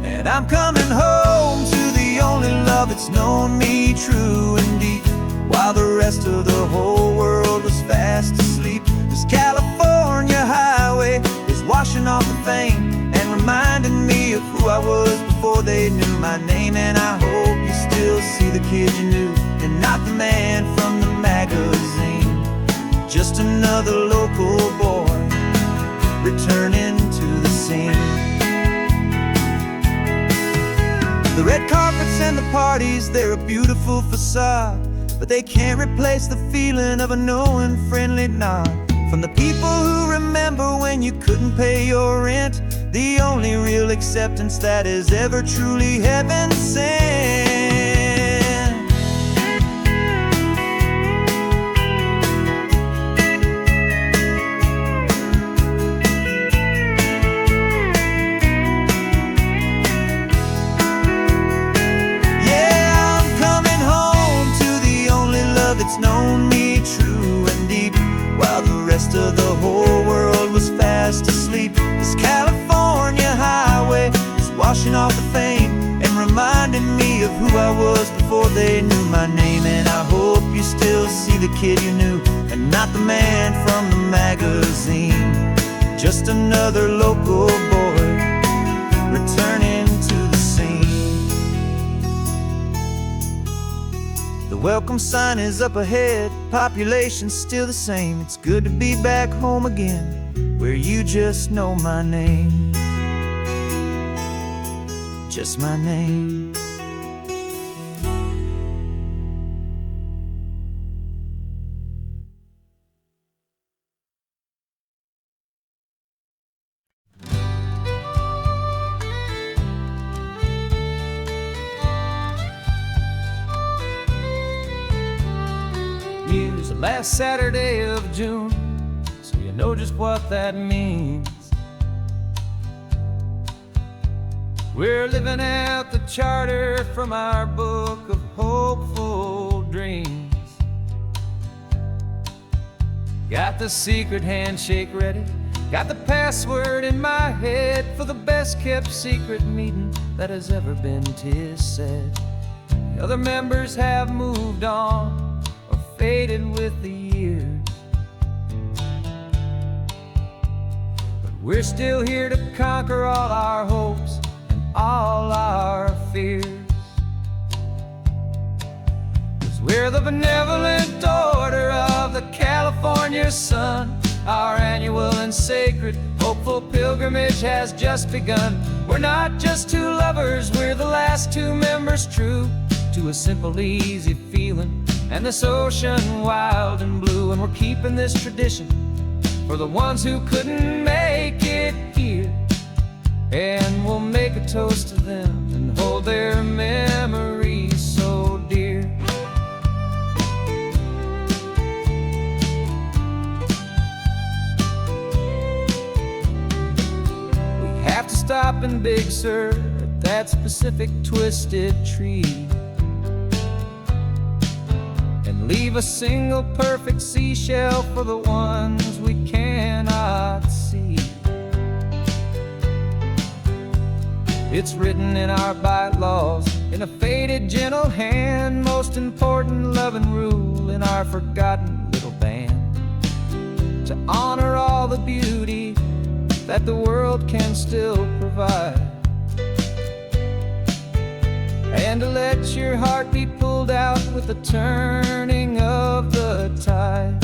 And I'm coming home to the only love that's known me true and deep, while the rest of the whole world was fast asleep. This California highway is washing off the fame and reminding me of who I was before they knew my name. And I hope you still see the kid you knew, and not the man from the magazine. Just another local boy returning to the scene. The red carpets and the parties, they're a beautiful facade, but they can't replace the feeling of a knowing, friendly nod from the people who remember when you couldn't pay your rent. The only real acceptance that is ever truly heaven sent. It's known me true and deep, while the rest of the whole world was fast asleep. This California highway is washing off the fame and reminding me of who I was before they knew my name. And I hope you still see the kid you knew, and not the man from the magazine. Just another local boy welcome sign is up ahead, population's still the same. It's good to be back home again, where you just know my name. Just my name. Use the last Saturday of June, so you know just what that means. We're living out the charter from our book of hopeful dreams. Got the secret handshake ready, got the password in my head for the best kept secret meeting that has ever been, 'tis said. The other members have moved on or faded with the years, but we're still here to conquer all our hopes and all our fears. 'Cause we're the benevolent order of the California sun. Our annual and sacred hopeful pilgrimage has just begun. We're not just two lovers, we're the last two members true to a simple, easy feeling and this ocean wild and blue. And we're keeping this tradition for the ones who couldn't make it here, and we'll make a toast to them and hold their memories so dear. We have to stop in Big Sur at that specific twisted tree and leave a single perfect seashell for the ones we cannot see. It's written in our bylaws in a faded gentle hand, most important love and rule in our forgotten little band, to honor all the beauty that the world can still provide, and to let your heart be pulled out with the turning of the tide.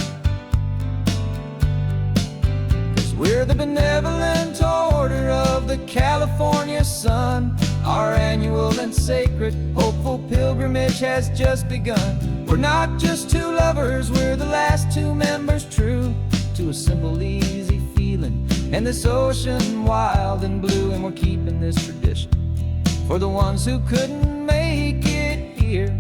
'Cause we're the benevolent order of the California sun. Our annual and sacred hopeful pilgrimage has just begun. We're not just two lovers, we're the last two members true to a simple, easy feeling and this ocean wild and blue. And we're keeping this tradition for the ones who couldn't make it here,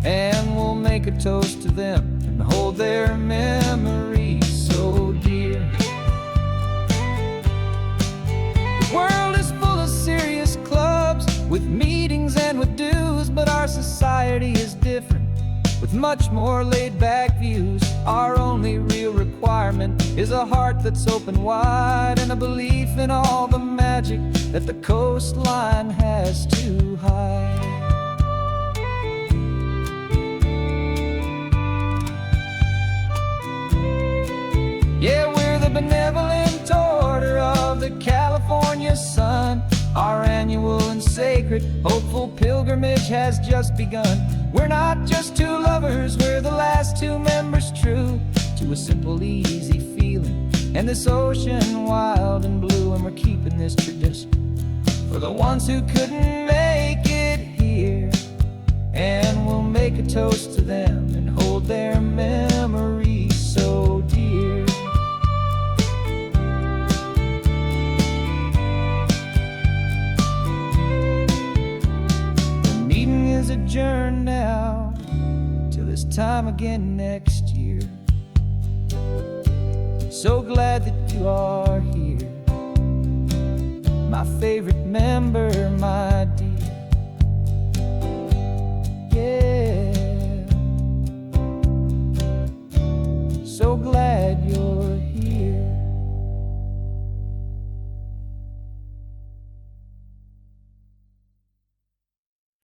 and we'll make a toast to them and hold their memories so dear. The world is full of serious clubs with meetings and with dues, but our society is different with much more laid-back views. Our only real requirement is a heart that's open wide and a belief in all the magic that the coastline has to hide. Yeah, we're the benevolent order of the California sun. Our annual and sacred hopeful pilgrimage has just begun. We're not just two lovers, we're the last two members true to a simple, easy feeling and this ocean wild and blue. And we're keeping this tradition for the ones who couldn't make it here, and we'll make a toast to them and hold their memories so dear. The meeting is adjourned now till this time again next year. So glad that you are here, my favorite member, my dear. Yeah, so glad you're